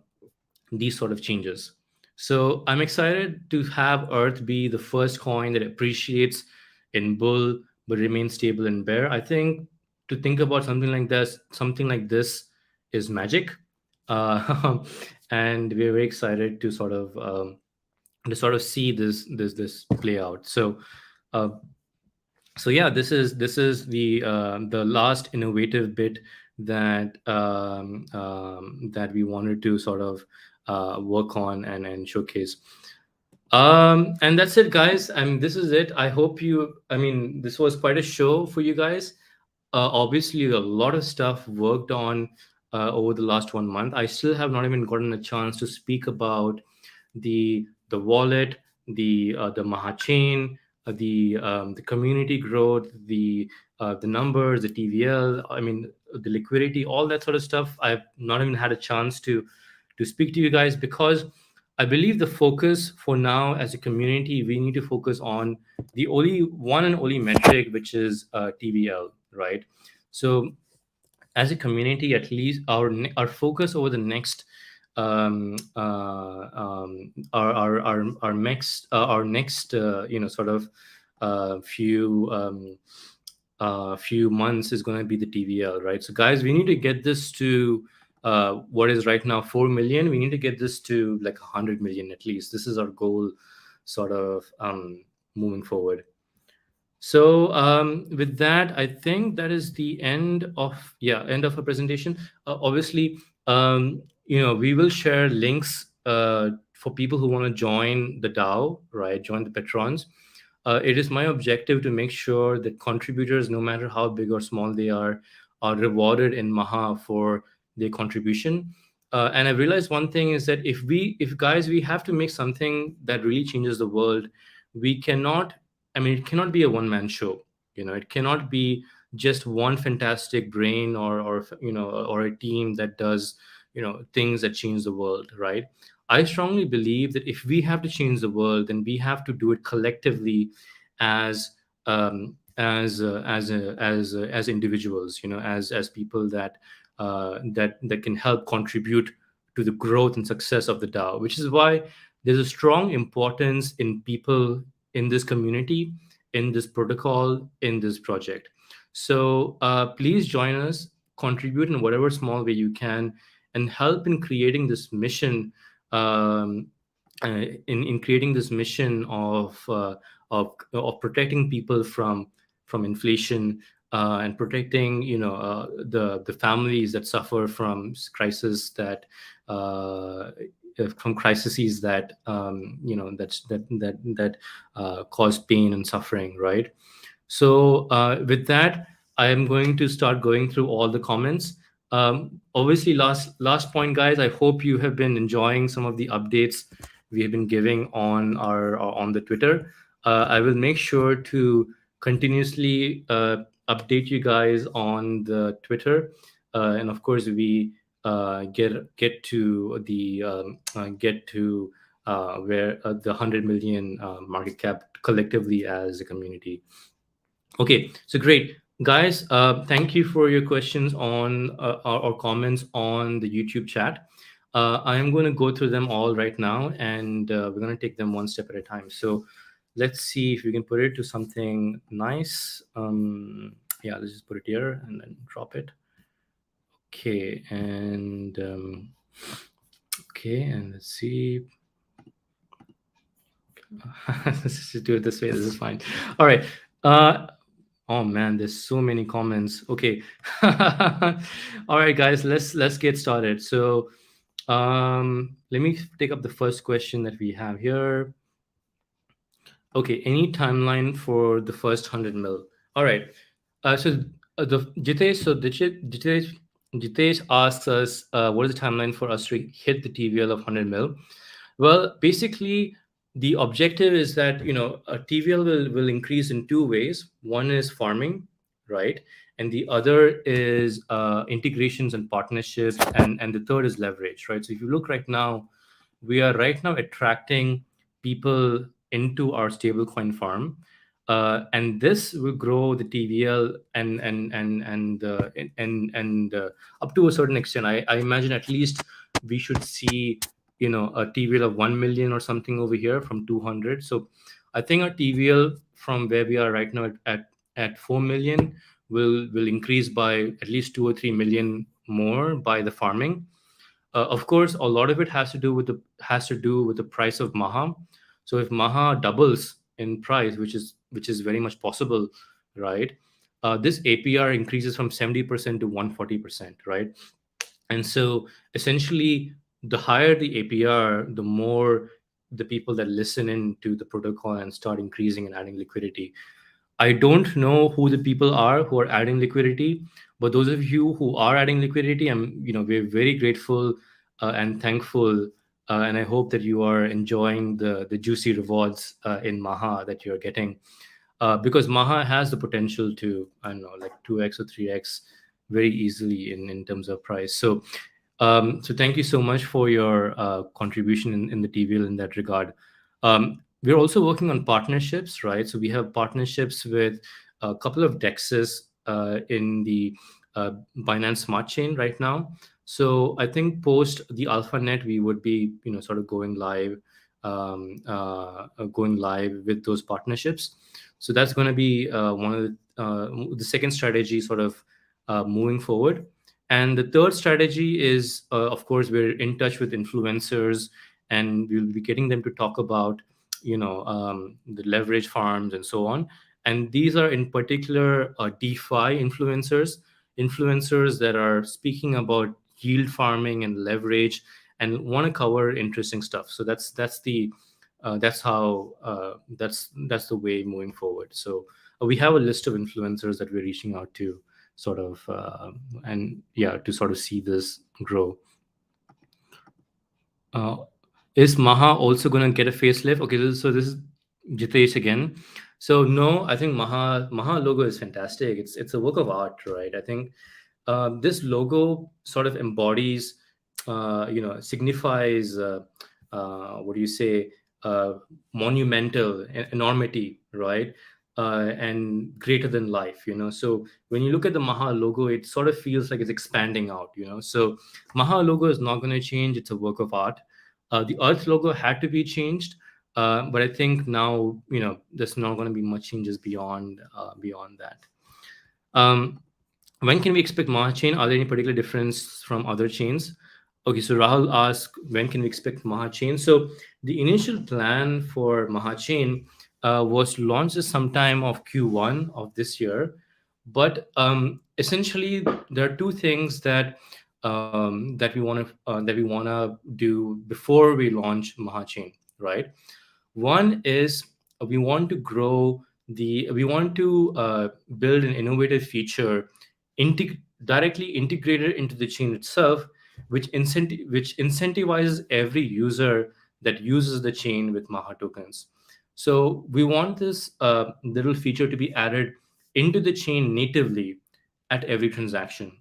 these sort of changes. So I'm excited to have Earth be the first coin that appreciates in bull but remains stable in bear. I think to think about something like this is magic, and we're very excited to sort of see this play out. Uh, so yeah, this is the last innovative bit that we wanted to sort of work on and showcase. And that's it, guys. I mean, this is it. I hope you. I mean, this was quite a show for you guys. Obviously, a lot of stuff worked on over the last 1 month. I still have not even gotten a chance to speak about the wallet, the Maha chain, the community growth, the numbers, the TVL. I mean, the liquidity, all that sort of stuff. I've not even had a chance to speak to you guys because I believe the focus for now as a community, we need to focus on the only one and only metric, which is TVL, right? So as a community, at least our focus over the next our next sort of few months is going to be the TVL, right? So guys, we need to get this to what is right now 4 million. We need to get this to like 100 million at least. This is our goal, sort of moving forward. So with that, I think that is the end of our presentation. Obviously, we will share links for people who want to join the DAO, right? Join the patrons. It is my objective to make sure that contributors, no matter how big or small they are rewarded in Maha for their contribution. And I realized one thing is that if guys, we have to make something that really changes the world. We cannot, I mean, it cannot be a one-man show. It cannot be just one fantastic brain, or a team that does things that change the world, right? I strongly believe that if we have to change the world, then we have to do it collectively, as as individuals, as people that can help contribute to the growth and success of the DAO. Which is why there's a strong importance in people in this community, in this protocol, in this project. So please join us, contribute in whatever small way you can, and help in creating this mission. Um, in creating this mission of protecting people from inflation, and protecting the families that suffer from crisis that from crises that cause pain and suffering, right? So with that, I am going to start going through all the comments. Obviously, last point, guys. I hope you have been enjoying some of the updates we have been giving on our on the Twitter. I will make sure to continuously update you guys on the Twitter, and of course, we get to where the 100 million market cap collectively as a community. Okay, so great. Guys, thank you for your questions on or comments on the YouTube chat. I am going to go through them all right now, and we're going to take them one step at a time. So let's see if we can put it to something nice. Yeah, let's just put it here and then drop it. Okay, and let's see. Let's just do it this way. This is fine. All right. Oh man, there's so many comments. Okay. All right, guys, let's get started. So let me take up the first question that we have here. Okay, any timeline for the first 100 mil? All right. So the Jitesh, so Jitesh asks us, what is the timeline for us to hit the TVL of 100 mil? Well, basically, the objective is that a TVL will increase in two ways. One is farming, right, and the other is integrations and partnerships, and the third is leverage, right? So if you look right now, we are right now attracting people into our stablecoin farm, and this will grow the TVL and up to a certain extent. I imagine at least we should see a TVL of 1 million or something over here from 200. So I think our TVL from where we are right now at 4 million will increase by at least 2 or 3 million more by the farming. Of course, a lot of it has to do with the price of Maha. So if Maha doubles in price, which is very much possible, right? This APR increases from 70% to 140%, right? And so essentially, the higher the APR, the more the people that listen in to the protocol and start increasing and adding liquidity. I don't know who the people are who are adding liquidity, but those of you who are adding liquidity, we're very grateful and thankful, and I hope that you are enjoying the juicy rewards in Maha that you're getting, because Maha has the potential to, I don't know, like 2x or 3x very easily in terms of price. So thank you so much for your contribution in the TVL in that regard. We're also working on partnerships, right? So we have partnerships with a couple of dexes in the Binance Smart Chain right now. So I think post the AlphaNet, we would be, sort of going live with those partnerships. So that's going to be one of the second strategy, sort of moving forward. And the third strategy is, of course, we're in touch with influencers, and we'll be getting them to talk about, the leverage farms and so on. And these are in particular DeFi influencers that are speaking about yield farming and leverage and want to cover interesting stuff. So that's the way moving forward. So we have a list of influencers that we're reaching out to, sort of and yeah, to sort of see this grow. Is Maha also going to get a facelift? Okay, so this is Jitesh again. So no, I think Maha logo is fantastic. It's a work of art, right? I think this logo sort of embodies, signifies, what do you say, monumental enormity, right? And greater than life, So when you look at the Maha logo, it sort of feels like it's expanding out, So Maha logo is not going to change. It's a work of art. The Earth logo had to be changed, but I think now, there's not going to be much changes beyond that. Um, when can we expect Maha chain? Are there any particular difference from other chains? Okay, so Rahul asked, when can we expect Maha chain? So the initial plan for Maha chain was to launch this sometime of Q1 of this year, but essentially there are two things that we want to do before we launch Maha chain, right? One is we want to grow we want to build an innovative feature directly integrated into the chain itself, which incentivizes every user that uses the chain with Maha tokens. So we want this little feature to be added into the chain natively at every transaction.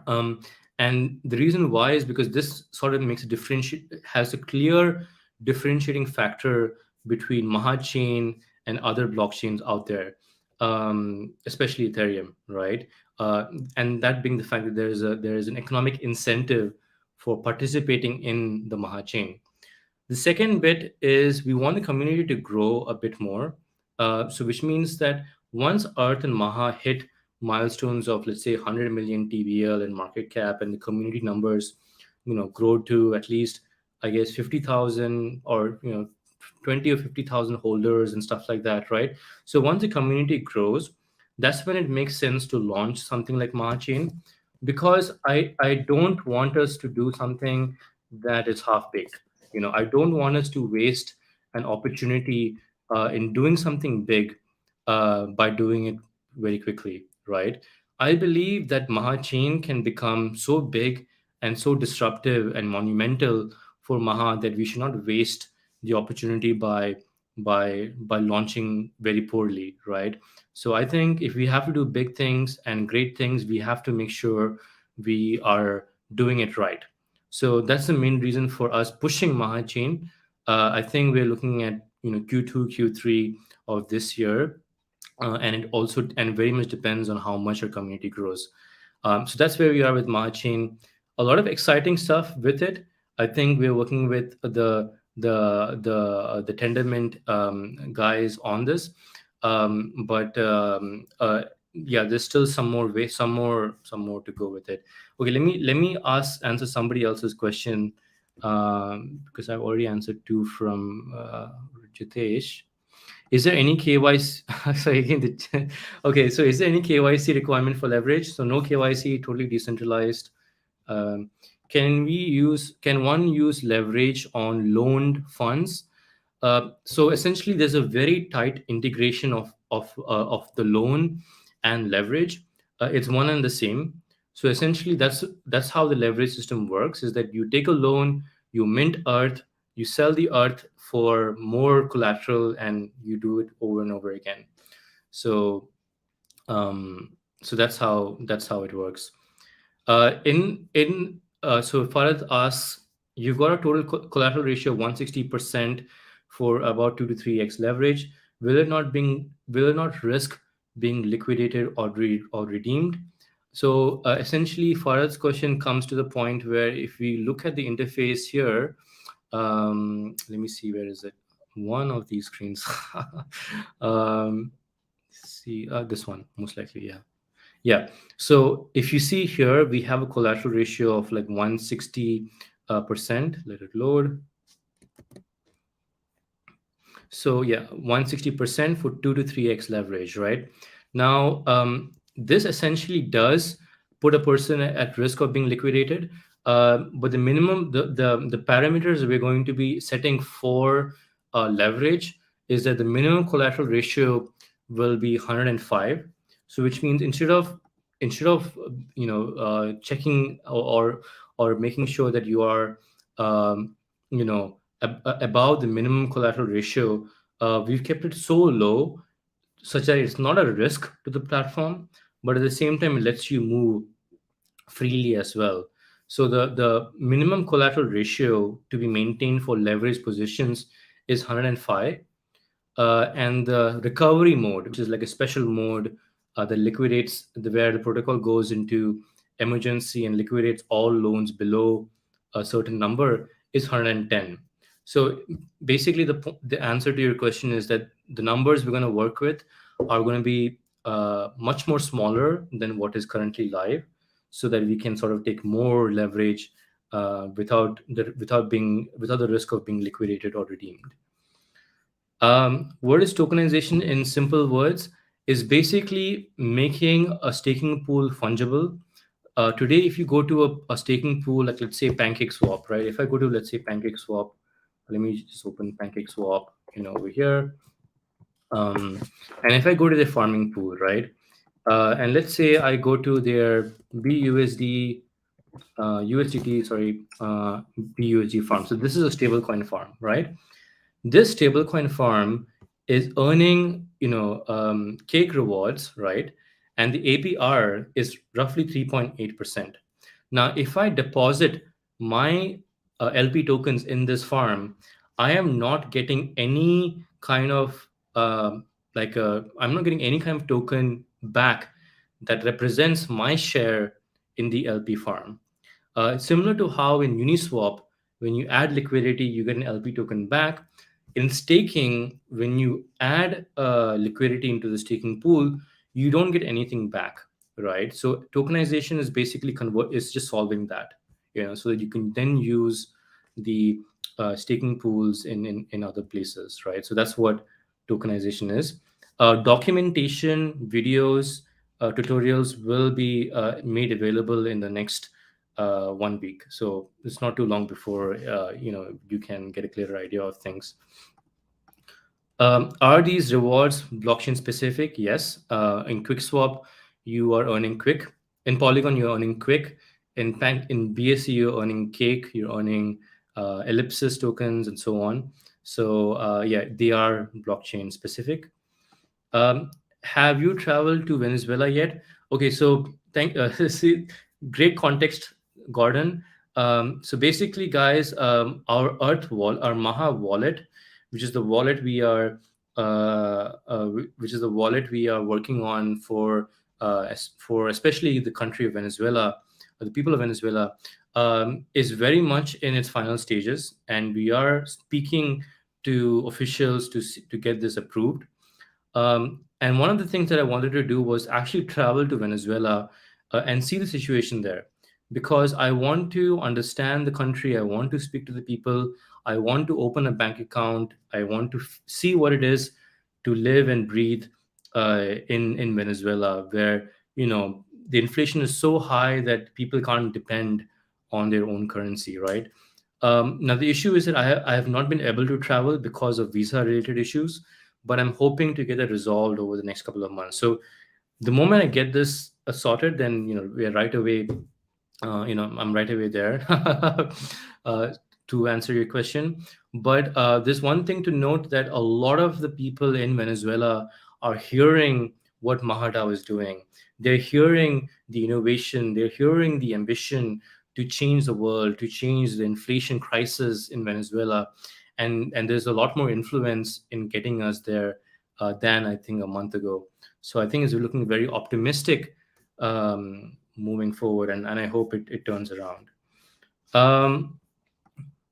um, and the reason why is because this sort of makes a differentiate has a clear differentiating factor between Maha chain and other blockchains out there, especially Ethereum, right? And that being the fact that there is an economic incentive for participating in the Maha chain. The second bit is we want the community to grow a bit more. So which means that once Earth and Maha hit milestones of, let's say, 100 million TVL in market cap, and the community numbers, grow to at least, I guess, 50,000, or 20 or 50,000 holders and stuff like that, right? So once the community grows, that's when it makes sense to launch something like Maha chain, because I don't want us to do something that is half baked. I don't want us to waste an opportunity in doing something big by doing it very quickly, right? I believe that Maha chain can become so big and so disruptive and monumental for Maha that we should not waste the opportunity by launching very poorly, right? So I think if we have to do big things and great things, we have to make sure we are doing it right. So that's the main reason for us pushing Maha chain. I think we're looking at Q2, Q3 of this year, and it also and very much depends on how much our community grows. So that's where we are with Marchain. A lot of exciting stuff with it. I think we're working with the Tendermint guys on this, but yeah, there's still some more to go with it. Okay, let me answer somebody else's question, because I've already answered two from Jitesh. Is there any KYC? Sorry, again, okay. So, is there any KYC requirement for leverage? So, no KYC, totally decentralized. Um, can one use leverage on loaned funds? So essentially, there's a very tight integration of the loan and leverage. It's one and the same. So essentially, that's how the leverage system works: is that you take a loan, you mint Earth, you sell the Earth for more collateral, and you do it over and over again. So so that's how it works. So Farad asks, you've got a total collateral ratio of 160% for about 2 to 3x leverage. Will it not risk being liquidated or redeemed? So essentially, Farad's question comes to the point where if we look at the interface here, let me see, where is it? One of these screens. um, see, this one most likely, yeah. Yeah. So if you see here, we have a collateral ratio of like 160 percent. Let it load. So yeah, 160% for 2 to 3x leverage, right? Now, this essentially does put a person at risk of being liquidated. But the minimum, the parameters we're going to be setting for leverage is that the minimum collateral ratio will be 105. So which means instead of checking or making sure that you are um, above the minimum collateral ratio, we've kept it so low such that it's not a risk to the platform, but at the same time it lets you move freely as well. So the minimum collateral ratio to be maintained for leverage positions is 105, and the recovery mode, which is like a special mode that liquidates where the protocol goes into emergency and liquidates all loans below a certain number, is 110. So basically, the answer to your question is that the numbers we're going to work with are going to be much more smaller than what is currently live, so that we can sort of take more leverage without the risk of being liquidated or redeemed. What is tokenization in simple words? Is basically making a staking pool fungible. Today, if you go to a staking pool, like let's say PancakeSwap, right? If I go to, let's say, PancakeSwap, let me just open PancakeSwap, over here. And if I go to the farming pool, right? And let's say I go to their BUSD, USDT, sorry, BUSD farm. So this is a stablecoin farm, right? This stablecoin farm is earning cake rewards, right? And the APR is roughly 3.8%. Now if I deposit my LP tokens in this farm, I am not getting any kind of I'm not getting any kind of token back that represents my share in the LP farm. Similar to how in Uniswap, when you add liquidity, you get an LP token back. In staking, when you add liquidity into the staking pool, you don't get anything back, right? So tokenization is basically is just solving that, so that you can then use the staking pools in other places, right? So that's what tokenization is. Documentation, videos, tutorials will be made available in the next 1 week. So it's not too long before you can get a clearer idea of things. Are these rewards blockchain specific? Yes. In QuickSwap, you are earning quick. In Polygon, you're earning quick. In BSC, you're earning cake. You're earning ellipsis tokens and so on. So yeah, they are blockchain specific. Have you traveled to Venezuela yet? Okay, so see, great context, Gordon. So basically, guys, our our Maha wallet, which is the wallet we are, which is the wallet we are working on for especially the country of Venezuela, the people of Venezuela, is very much in its final stages, and we are speaking to officials to get this approved. And one of the things that I wanted to do was actually travel to Venezuela and see the situation there, because I want to understand the country. I want to speak to the people. I want to open a bank account. I want to see what it is to live and breathe in Venezuela, where the inflation is so high that people can't depend on their own currency, right? Now the issue is that I have not been able to travel because of visa related issues, but I'm hoping to get it resolved over the next couple of months. So the moment I get this sorted, then we are right away. I'm right away there uh, to answer your question. But there's one thing to note, that a lot of the people in Venezuela are hearing what MahaDAO is doing. They're hearing the innovation. They're hearing the ambition to change the world, to change the inflation crisis in Venezuela, and there's a lot more influence in getting us there than I think a month ago. So I think it's looking very optimistic moving forward, and I hope it turns around. Um,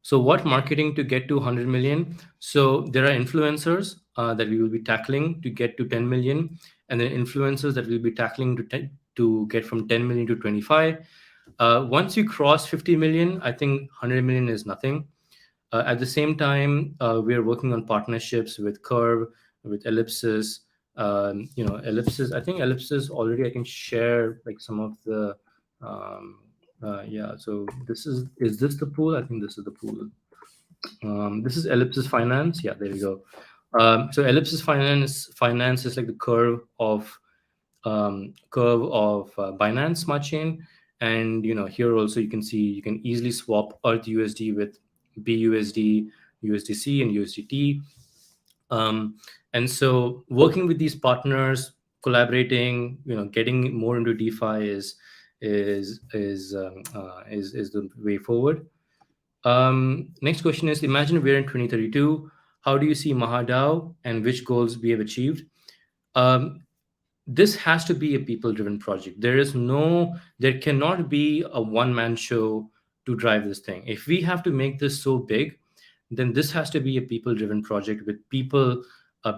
so what marketing to get to 100 million? So there are influencers that we will be tackling to get to 10 million, and then influencers that we'll be tackling to get from 10 million to 25. Once you cross 50 million, I think 100 million is nothing. At the same time, we are working on partnerships with Curve, with Ellipsis. Ellipsis. I think Ellipsis already. I can share like some of the. Yeah. So is this the pool? I think this is the pool. This is Ellipsis Finance. Yeah, there you go. So Ellipsis Finance is like the curve of Binance Smart Chain, and here also you can see you can easily swap Earth USD with BUSD, USDC, and USDT. um, and so working with these partners, collaborating, getting more into DeFi is the way forward. Next question is: imagine we're in 2032. How do you see MahaDAO and which goals we have achieved? um, this has to be a people driven project. There cannot be a one man show to drive this thing. If we have to make this so big, then this has to be a people driven project with people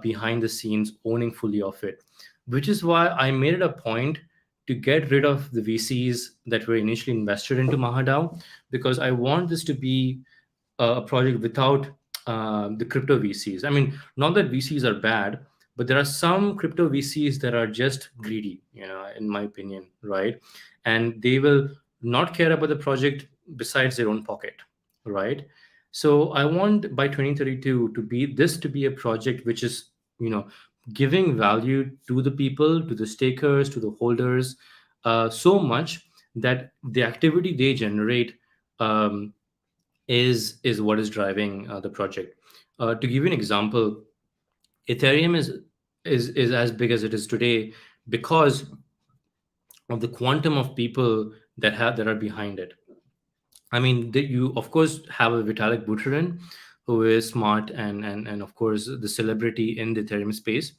behind the scenes owning fully of it, which is why I made it a point to get rid of the VCs that were initially invested into MahaDAO, because I want this to be a project without the crypto VCs. I mean, not that VCs are bad, but there are some crypto VCs that are just greedy, in my opinion, right? And they will not care about the project besides their own pocket, right? So I want by 2032 to be a project which is, you know, giving value to the people, to the stakers, to the holders, so much that the activity they generate um, is what is driving the project. To give you an example, Ethereum is as big as it is today because of the quantum of people that are behind it. I mean, you of course have a Vitalik Buterin, who is smart and of course the celebrity in the Ethereum space.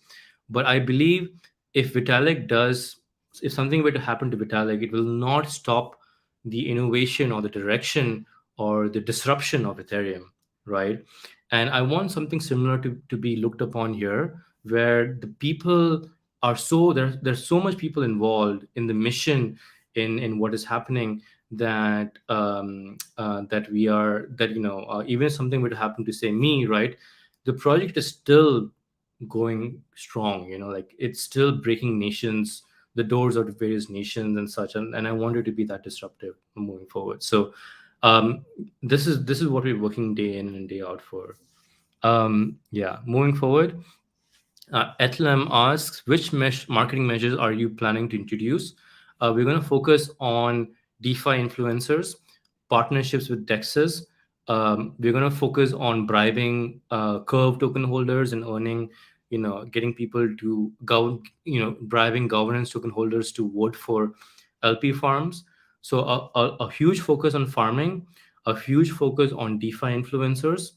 But I believe if Vitalik does, if something were to happen to Vitalik, it will not stop the innovation or the direction or the disruption of Ethereum, right? And I want something similar to be looked upon here, where the people are so there's so much people involved in the mission, in what is happening, that we are that even if something were to happen to say me, right, the project is still going strong, like it's still breaking nations, the doors of various nations and such, and I wanted to be that disruptive moving forward. So um, this is what we're working day in and day out for. Yeah, moving forward, Ethlem asks, which marketing measures are you planning to introduce? We're going to focus on DeFi influencers, partnerships with DEXs. We're going to focus on bribing Curve token holders and earning, getting people to bribing governance token holders to vote for LP farms. So a huge focus on farming, a huge focus on DeFi influencers,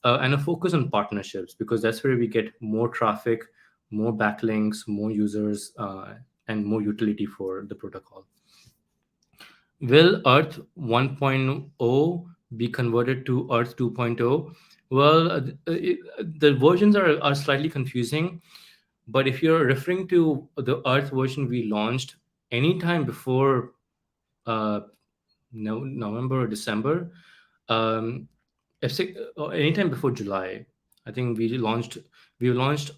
and a focus on partnerships, because that's where we get more traffic, more backlinks, more users, and more utility for the protocol. Will Earth 1.0 be converted to Earth 2.0? Well, the versions are slightly confusing, but if you're referring to the Earth version we launched anytime before uh, November or December, um, anytime before July, I think we launched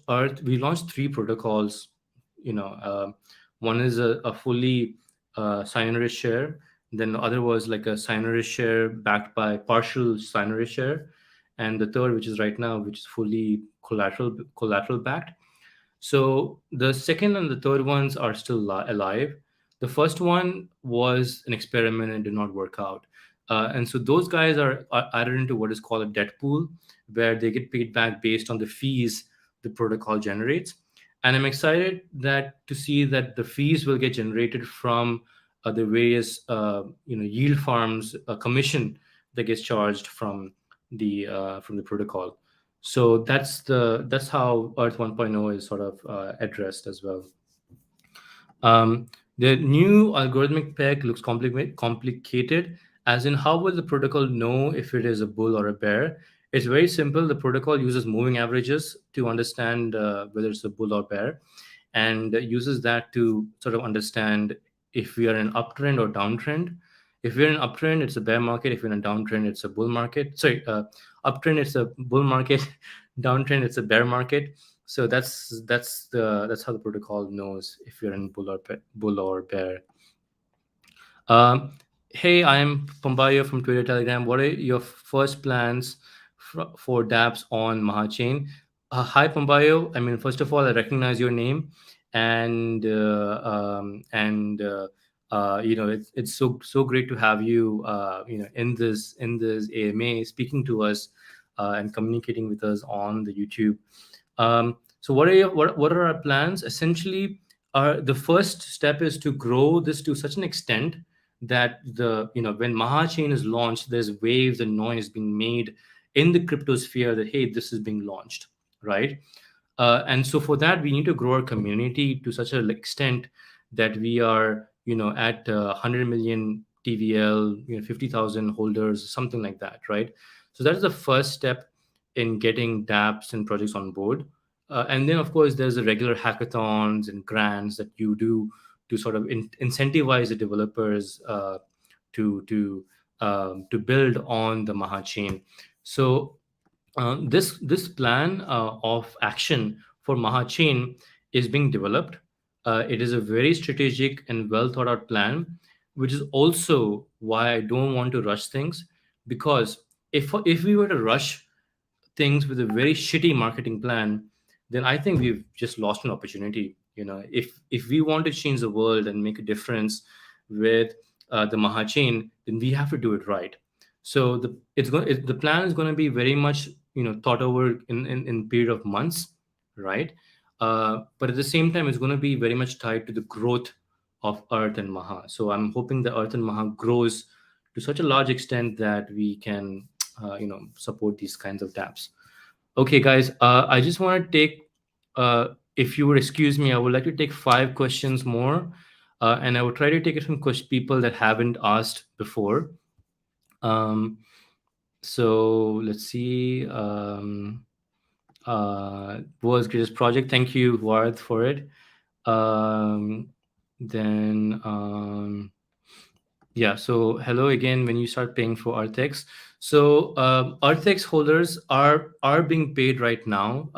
Earth. We launched three protocols. One is a fully sign-on-risk share. Then the other was like a sign-on-risk share backed by partial sign-on-risk share, and the third, which is right now, which is fully collateral backed. So the second and the third ones are still alive. The first one was an experiment and did not work out. And so those guys are added into what is called a debt pool, where they get paid back based on the fees the protocol generates. And I'm excited that to see that the fees will get generated from the various yield farms commission that gets charged from the protocol. So that's how Earth 1.0 is sort of addressed as well. Um, the new algorithmic peg looks complicated, as in how will the protocol know if it is a bull or a bear? It's very simple. The protocol uses moving averages to understand whether it's a bull or bear, and uses that to sort of understand if we are in an uptrend or downtrend. If we're in an uptrend, it's a bear market. If we're in a downtrend, it's a bull market. Sorry, uptrend, it's a bull market. Downtrend, it's a bear market. So that's how the protocol knows if you're in bull or bear. Um, hey, I'm Pambayo from Twitter Telegram. What are your first plans for dApps on Mahachain? Hi, Pambayo. I mean, first of all, I recognize your name, and it's so great to have you in this AMA speaking to us and communicating with us on the YouTube. So what are our plans? Essentially, the first step is to grow this to such an extent that when Maha chain is launched, there's waves and noise being made in the crypto sphere that hey, this is being launched, right? And so for that, we need to grow our community to such an extent that we are, at 100 million TVL, 50,000 holders, something like that, right? So that is the first step in getting dApps and projects on board. And then, of course, there's the regular hackathons and grants that you do to sort of incentivize the developers to build on the Maha chain. So this plan of action for Maha chain is being developed. It is a very strategic and well thought out plan, which is also why I don't want to rush things. Because if we were to rush things with a very shitty marketing plan, then I think we've just lost an opportunity. If we want to change the world and make a difference with the Maha chain, then we have to do it right. So the plan is going to be very much thought over in period of months, right? But at the same time, it's going to be very much tied to the growth of Earth and Maha. So I'm hoping the Earth and Maha grows to such a large extent that we can support these kinds of dApps. Okay, guys, I just want to take, if you would excuse me, I would like to take 5 questions more, and I will try to take it from people that haven't asked before. Um, so let's see. World's greatest project. Thank you, Ward, for it. Um, then. Yeah, so hello again when you start paying for RTX. So RTX holders are being paid right now.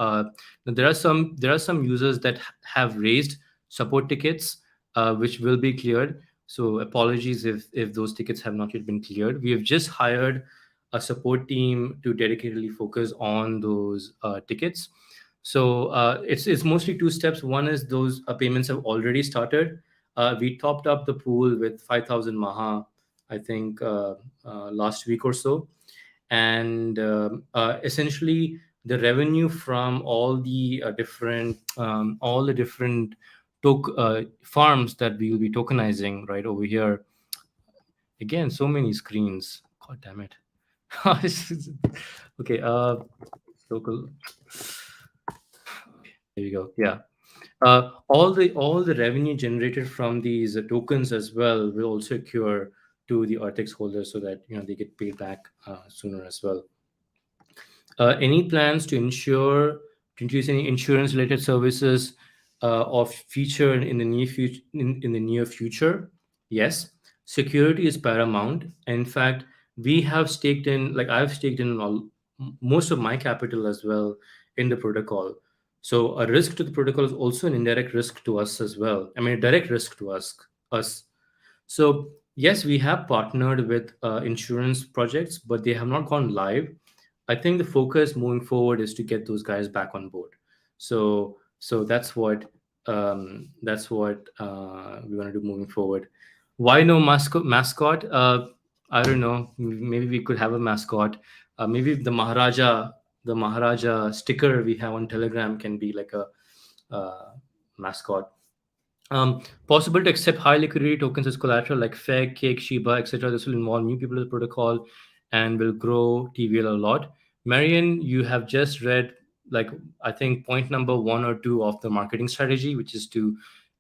There are some users that have raised support tickets, which will be cleared. So apologies if those tickets have not yet been cleared. We have just hired a support team to dedicatedly focus on those tickets. So it's mostly 2 steps. One is those payments have already started. We topped up the pool with 5,000 Maha, I think, last week or so. And essentially, the revenue from all the different farms that we will be tokenizing right over here. Again, so many screens. God damn it. Okay. Local. There you go. Yeah. All the revenue generated from these tokens as well will also accrue to the RTX holders so that they get paid back sooner as well. Any plans to introduce any insurance related services of feature in the near future? Yes, security is paramount. In fact, we have staked in, like I've staked in most of my capital as well in the protocol. So a risk to the protocol is also an indirect risk to us as well. I mean, a direct risk to us. So yes, we have partnered with insurance projects, but they have not gone live. I think the focus moving forward is to get those guys back on board. So that's what we want to do moving forward. Why no mascot? I don't know. Maybe we could have a mascot. Maybe the Maharaja sticker we have on Telegram can be like a mascot. Possible to accept high liquidity tokens as collateral like FEG, Cake, Shiba, etc. This will involve new people to the protocol and will grow TVL a lot. Marian, you have just read, like, I think point number 1 or 2 of the marketing strategy, which is to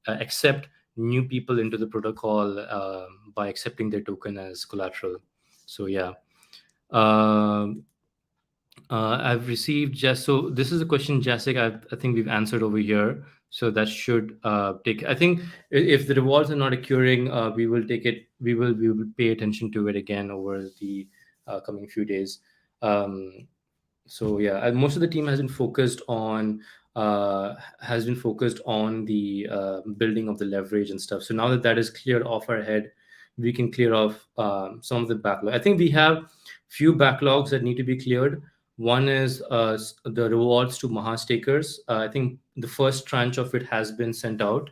accept new people into the protocol by accepting their token as collateral. So yeah. I've received just so this is a question, Jessica. I think we've answered over here, so that should take. I think if the rewards are not occurring, we will take it. We will pay attention to it again over the coming few days. Um, so yeah, most of the team has been focused on the building of the leverage and stuff. So now that that is cleared off our head, we can clear off some of the backlog. I think we have few backlogs that need to be cleared. One is the rewards to Maha stakers. I think the first tranche of it has been sent out.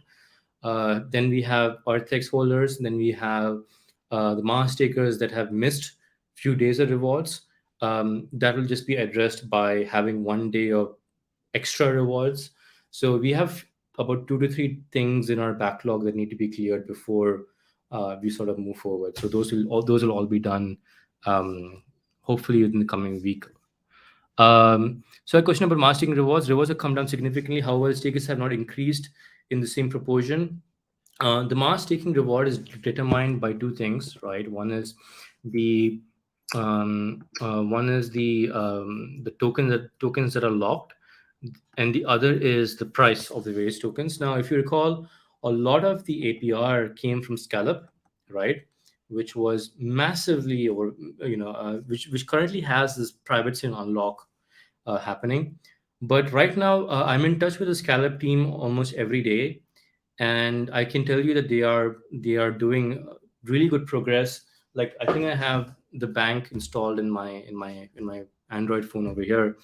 Then we have RTX holders. Then we have the Maha stakers that have missed few days of rewards. That will just be addressed by having one day of extra rewards. So we have about 2 to 3 things in our backlog that need to be cleared before we sort of move forward. So those will all be done, hopefully within the coming week. So a question about mass staking rewards. Rewards have come down significantly. However, stakers have not increased in the same proportion. The mass taking reward is determined by two things, right? The one is the tokens that are locked, and the other is the price of the various tokens. Now, if you recall, a lot of the APR came from Scallop, right? Which was massively over, which currently has this private chain unlock happening. But right now, I'm in touch with the Scallop team almost every day, and I can tell you that they are doing really good progress. Like, I think I have the bank installed in my Android phone over here.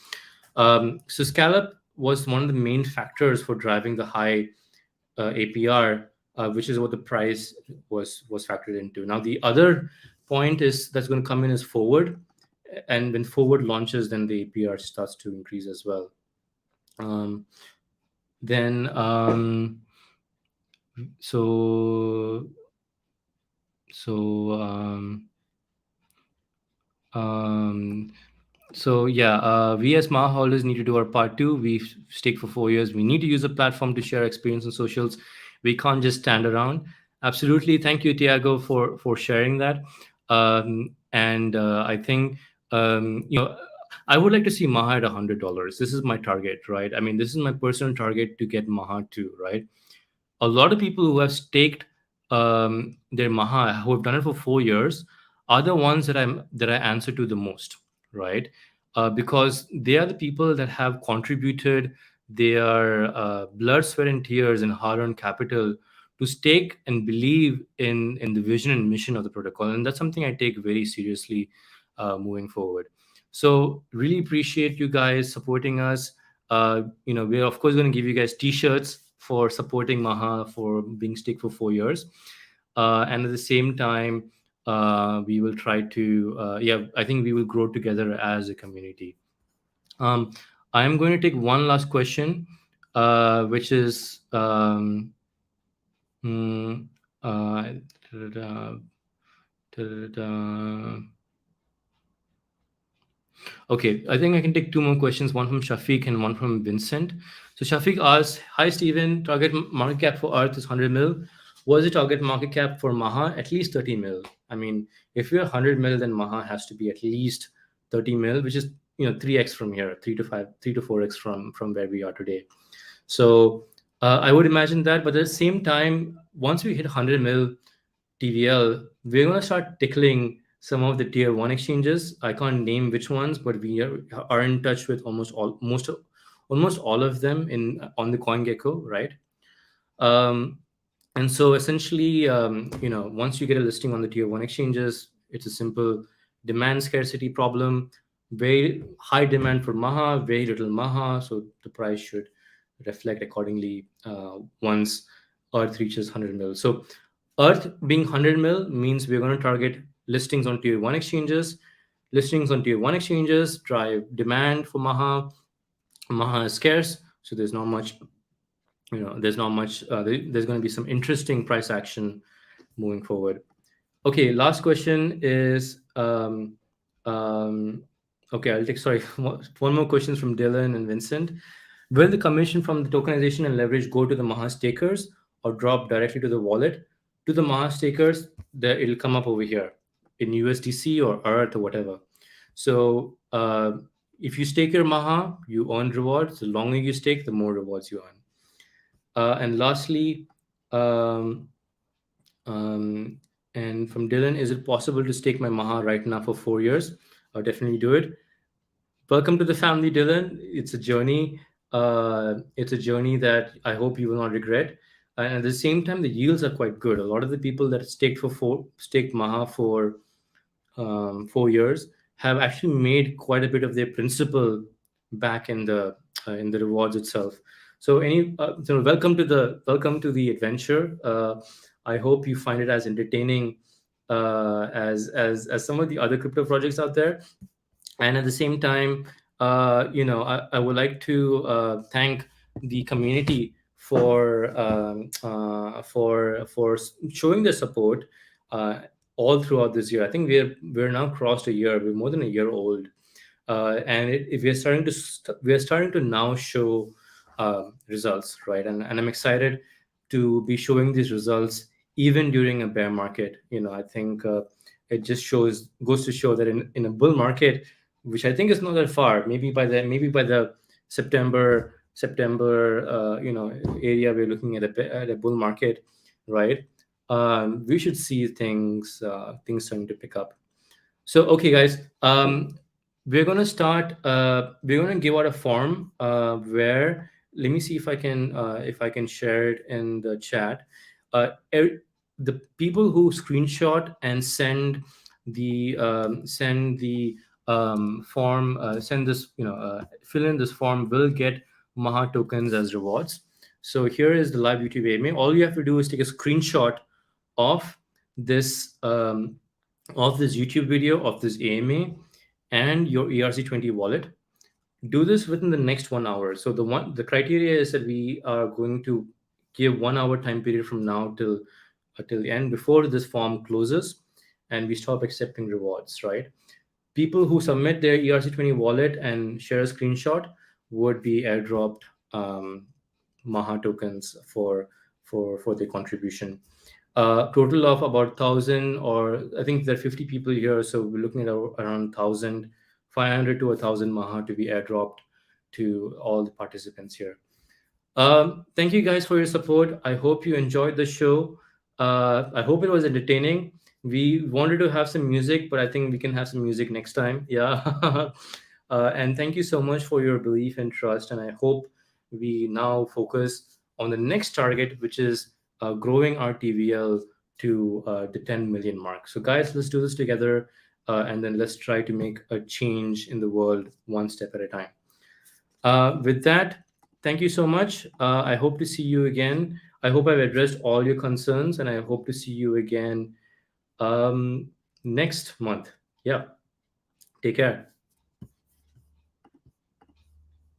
So Scallop was one of the main factors for driving the high APR, which is what the price was factored into. Now the other point is that's going to come in is forward, and when forward launches, then the APR starts to increase as well. Um, then so so um, So yeah, we as Maha holders need to do our part too. We've staked for 4 years. We need to use a platform to share experience on socials. We can't just stand around. Absolutely, thank you, Tiago, for sharing that. And I think I would like to see Maha at $100. This is my target, right? I mean, this is my personal target to get Maha too, right? A lot of people who have staked their Maha, who have done it for 4 years, are the ones that I answer to the most, right? Because they are the people that have contributed their blood, sweat, and tears and hard-earned capital to stake and believe in the vision and mission of the protocol, and that's something I take very seriously moving forward. So really appreciate you guys supporting us. We're of course going to give you guys T-shirts for supporting Maha for being stick for 4 years, and at the same time, we will try to I think we will grow together as a community. um, I'm going to take one last question, which is mm, uh, da-da-da, da-da-da. Okay, I think I can take two more questions, one from Shafiq and one from Vincent. So Shafiq asks, "Hi Stephen, target market cap for Earth is 100 mil. What is the target market cap for Maha? At least 30 mil. I mean, if we're 100 mil, then Maha has to be at least 30 mil, which is 3x from here, 3 to 4x from where we are today. So I would imagine that, but at the same time, once we hit 100 mil TVL, we're going to start tickling some of the tier one exchanges. I can't name which ones, but we are in touch with almost all of them in on the CoinGecko, right? Um, and so essentially, once you get a listing on the tier one exchanges, it's a simple demand scarcity problem. Very high demand for Maha, very little Maha, so the price should reflect accordingly once Earth reaches 100 mil. So Earth being 100 mil means we're going to target listings on tier one exchanges. Listings on tier one exchanges drive demand for Maha. Maha is scarce, so there's not much. There's going to be some interesting price action moving forward. Okay, last question is okay. I'll take sorry one more question from Dylan and Vincent. Will the commission from the tokenization and leverage go to the Maha stakers or drop directly to the wallet? To the Maha stakers, it'll come up over here in USDC or Earth or whatever. So if you stake your Maha, you earn rewards. The longer you stake, the more rewards you earn. And lastly, um, and from Dylan, is it possible to stake my Maha right now for 4 years? I'll definitely do it. Welcome to the family, Dylan. It's a journey. It's a journey that I hope you will not regret. And at the same time, the yields are quite good. A lot of the people that staked Maha for 4 years have actually made quite a bit of their principal back in the rewards itself. So welcome to the adventure. I hope you find it as entertaining as some of the other crypto projects out there. And at the same time, I would like to thank the community for showing their support uh, all throughout this year. I think we're now crossed a year. We're more than a year old, and we are starting to now show results, right? And I'm excited to be showing these results even during a bear market. I think it just goes to show that in a bull market, which I think is not that far, maybe by the September area, we're looking at a bull market, right? We should see things starting to pick up. So, okay, guys, we're gonna start. We're gonna give out a form where, let me see if I can share it in the chat. The people who screenshot and send the form, fill in this form, will get Maha tokens as rewards. So here is the live YouTube AMA. All you have to do is take a screenshot of this. Of this YouTube video, of this AMA, and your ERC20 wallet. Do this within the next 1 hour. So the criteria is that we are going to give 1 hour time period from now till the end, before this form closes and we stop accepting rewards, right? People who submit their ERC20 wallet and share a screenshot would be airdropped Maha tokens for their contribution. Total of about 1,000, or I think there are 50 people here, so we're looking at around 1,500 to 1,000 Maha to be airdropped to all the participants here. Thank you guys for your support. I hope you enjoyed the show. I hope it was entertaining. We wanted to have some music, but I think we can have some music next time. Yeah. And thank you so much for your belief and trust. And I hope we now focus on the next target, which is growing our TVL to the 10 million mark. So, guys, let's do this together. And then let's try to make a change in the world one step at a time. With that, thank you so much. I hope to see you again. I hope I've addressed all your concerns, and I hope to see you again next month. Yeah. Take care.